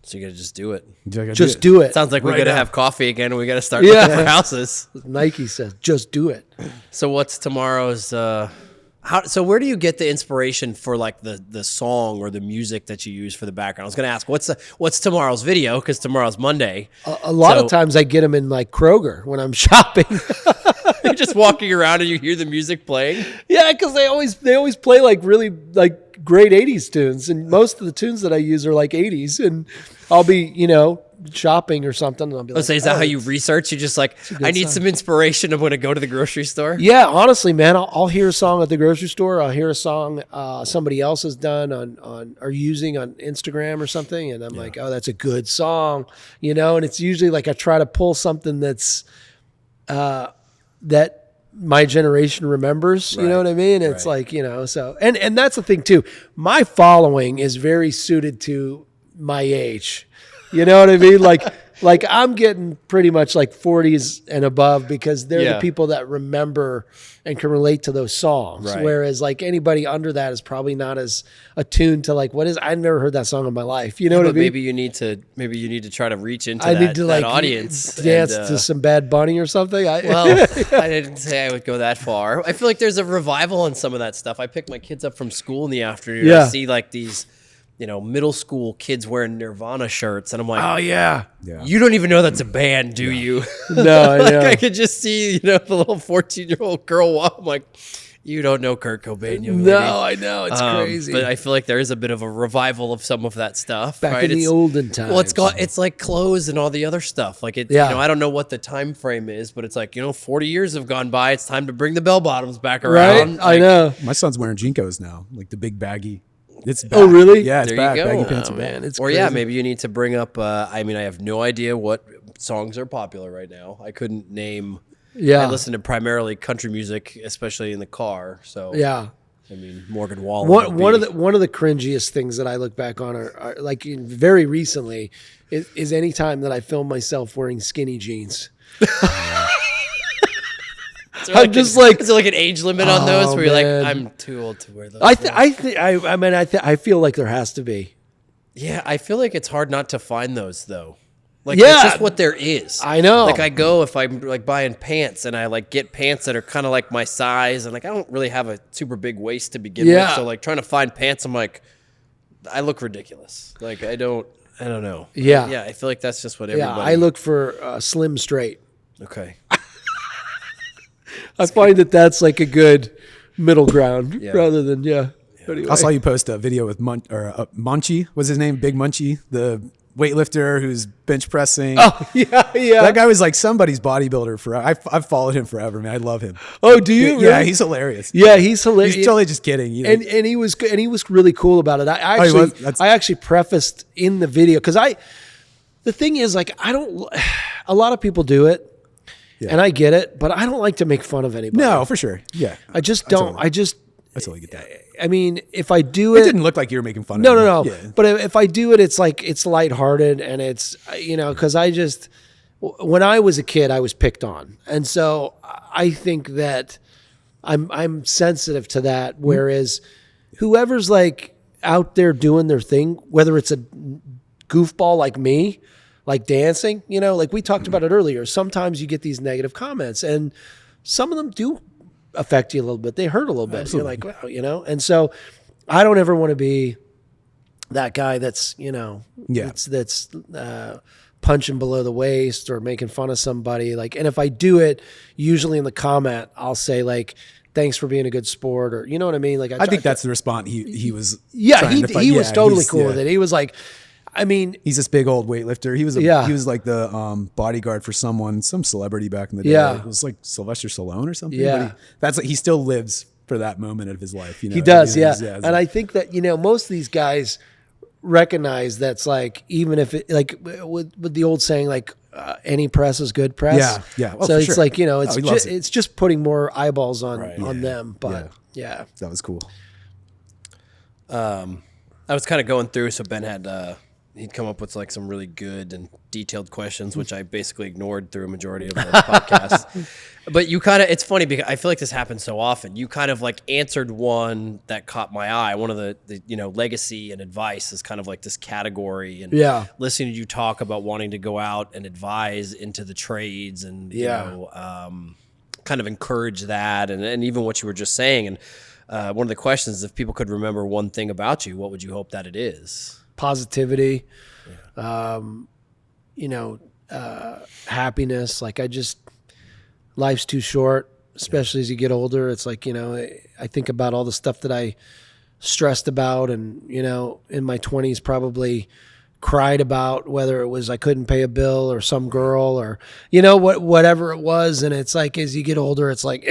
So you got to just do it. Just do it. Sounds like we got to have coffee again and we got to start looking for houses. Nike says, just do it. So what's tomorrow's, so where do you get the inspiration for the song or the music that you use for the background? I was going to ask, what's tomorrow's video? Because tomorrow's Monday. A lot of times I get them in Kroger when I'm shopping. You're just walking around and you hear the music playing? Yeah, because they always play really great 80s tunes, and most of the tunes that I use are 80s, and I'll be shopping or something, and I'll be is that how you research? You just I need some inspiration. I'm going to go to the grocery store. Yeah, honestly, man, I'll hear a song at the grocery store. I'll hear a song somebody else has done on or using on Instagram or something, and I'm like, oh, that's a good song, and it's usually I try to pull something that's that my generation remembers, you know what I mean? It's so, and that's the thing too. My following is very suited to my age. You know what I mean? I'm getting pretty much 40s and above because they're the people that remember and can relate to those songs. Right. Whereas anybody under that is probably not as attuned to what is, I've never heard that song in my life. You know what I mean? Maybe you need to try to reach into that audience. Dance to some Bad Bunny or something. I didn't say I would go that far. I feel like there's a revival on some of that stuff. I pick my kids up from school in the afternoon. I see these middle school kids wearing Nirvana shirts. And I'm like, oh, yeah. You don't even know that's a band, do you? No, I know. I could just see, the little 14-year-old girl walk. I'm like, you don't know Kurt Cobain, you lady. No, I know. It's crazy. But I feel like there is a bit of a revival of some of that stuff. Back in the olden times. Well, it's like clothes and all the other stuff. I don't know what the time frame is, but it's 40 years have gone by. It's time to bring the bell bottoms back around. Right? I know. My son's wearing JNCOs now, the big baggy. It's back. Oh, really? Yeah, it's there back. You go. Baggy pants man, it's or crazy. Maybe you need to bring up. I have no idea what songs are popular right now. I couldn't name. Yeah, I listen to primarily country music, especially in the car. So yeah, Morgan Wallen. One of the cringiest things that I look back on are very recently is any time that I film myself wearing skinny jeans. Is there an age limit on those where you're I'm too old to wear those? I feel like there has to be. Yeah, I feel like it's hard not to find those though. It's just what there is. I know. I go if I'm buying pants and I get pants that are kind of my size and I don't really have a super big waist to begin with. So trying to find pants, I'm I look ridiculous. I don't know. Yeah. Yeah, I feel like that's just what everybody. Yeah, I look for slim straight. Okay. I find that's a good middle ground rather than But anyway. I saw you post a video with Munchie. What's his name? Big Munchie, the weightlifter who's bench pressing. Oh, yeah. That guy was like somebody's bodybuilder forever. I've followed him forever, man. I love him. Oh, do you? Yeah, really? he's hilarious. Yeah, he's hilarious. He's totally just kidding. You know? And he was really cool about it. I actually prefaced in the video because the thing is, like, a lot of people do it. Yeah. And I get it, but I don't like to make fun of anybody. No, for sure. Yeah. I just don't. I totally get that. I mean, if I do it... It didn't look like you were making fun of him. No. Yeah. But if I do it, it's like, it's lighthearted and it's, because when I was a kid, I was picked on. And so I think that I'm sensitive to that, whereas whoever's like out there doing their thing, whether it's a goofball like me, like dancing, like we talked about it earlier, sometimes you get these negative comments and some of them do affect you a little bit. They hurt a little bit. Absolutely. You're like, wow, and so I don't ever want to be that guy that's, that's punching below the waist or making fun of somebody. Like, and if I do it, usually in the comment, I'll say like, thanks for being a good sport, or you know what I mean? Like, I think that's the response he was. Yeah, he was totally cool with it. He was like, I mean, he's this big old weightlifter. He was like the bodyguard for some celebrity back in the day. Yeah, it was like Sylvester Stallone or something. Yeah, he still lives for that moment of his life. He does. Yeah, and I think that most of these guys recognize that's like, even if it, like with the old saying, like any press is good press. Yeah. So it's like it's just putting more eyeballs on them. But yeah, that was cool. I was kind of going through, so Ben had he'd come up with like some really good and detailed questions, which I basically ignored through a majority of the podcast. But you kind of, it's funny because I feel like this happens so often. You kind of like answered one that caught my eye. One of the legacy and advice is kind of like this category. And listening to you talk about wanting to go out and advise into the trades and kind of encourage that, and even what you were just saying. And one of the questions is, if people could remember one thing about you, what would you hope that it is? Positivity, happiness. Like, life's too short, especially as you get older. It's like, I think about all the stuff that I stressed about and, in my 20s probably cried about, whether it was I couldn't pay a bill or some girl or, whatever it was. And it's like, as you get older, it's like,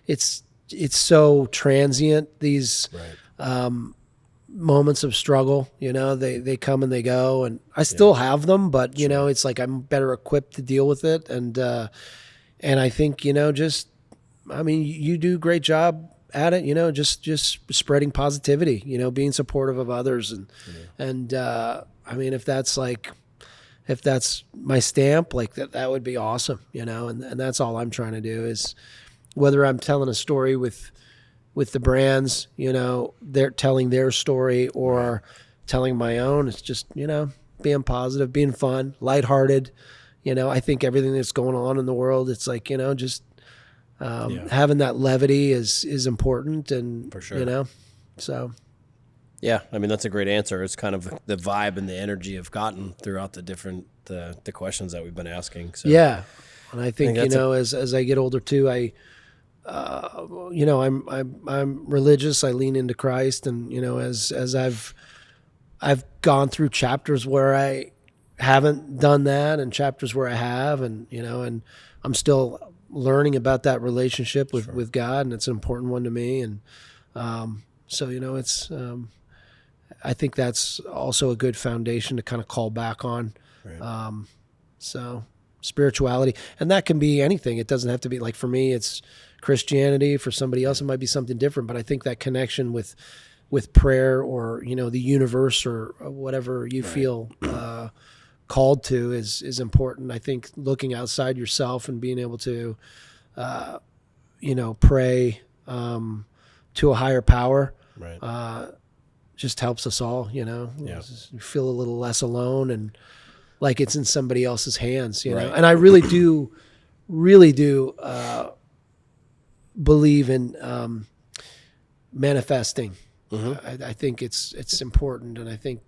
it's so transient, these moments of struggle. They come and they go, and I still have them, but it's like I'm better equipped to deal with it. And I think you do a great job at it. Just spreading positivity. Being supportive of others, and I mean, if that's my stamp, like that would be awesome. And that's all I'm trying to do is, whether I'm telling a story with the brands, they're telling their story or telling my own. It's just, being positive, being fun, lighthearted. I think everything that's going on in the world, it's like, just having that levity is important. And, for sure. So. Yeah, I mean, that's a great answer. It's kind of the vibe and the energy I've gotten throughout the different, the questions that we've been asking. So. Yeah. And I think, as I get older too, I'm religious. I lean into Christ, and as I've gone through chapters where I haven't done that, and chapters where I have, and and I'm still learning about that relationship with God, and it's an important one to me. And so it's I think that's also a good foundation to kind of call back on. Right. So spirituality, and that can be anything. It doesn't have to be, like, for me, it's Christianity. For somebody else, it might be something different. But I think that connection with prayer, or the universe, or whatever you feel called to is important. I think looking outside yourself and being able to pray to a higher power just helps us all. You feel a little less alone, and like it's in somebody else's hands. And I really do believe in manifesting. Mm-hmm. I think it's important, and I think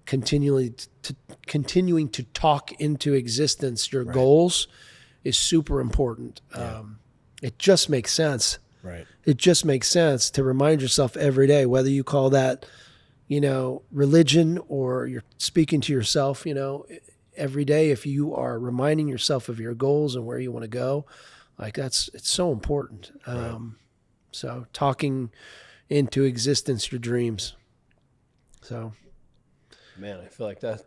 continuing to talk into existence your goals is super important. It just makes sense. Right. It just makes sense to remind yourself every day, whether you call that religion, or you're speaking to yourself, every day, if you are reminding yourself of your goals and where you want to go, like it's so important. Right. So talking into existence your dreams. So. Man, I feel like that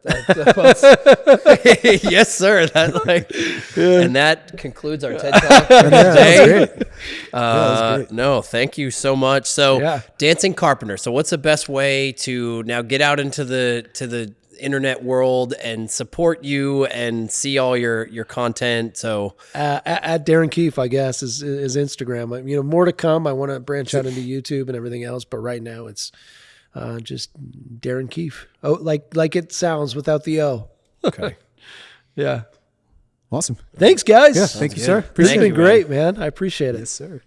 was, yes, sir. And that concludes our TED Talk for today. That was great. No, thank you so much. So, Dancing Carpenter. So, what's the best way to now get out into the internet world and support you and see all your content? So, at Darren Keefe, I guess, is Instagram. More to come. I want to branch out into YouTube and everything else, but right now it's just Darren Keefe. Oh, like it sounds without the O. Okay. Yeah. Awesome. Thanks, guys. Yeah. Thank you, sir. This has been great, man. I appreciate it. Yes, sir.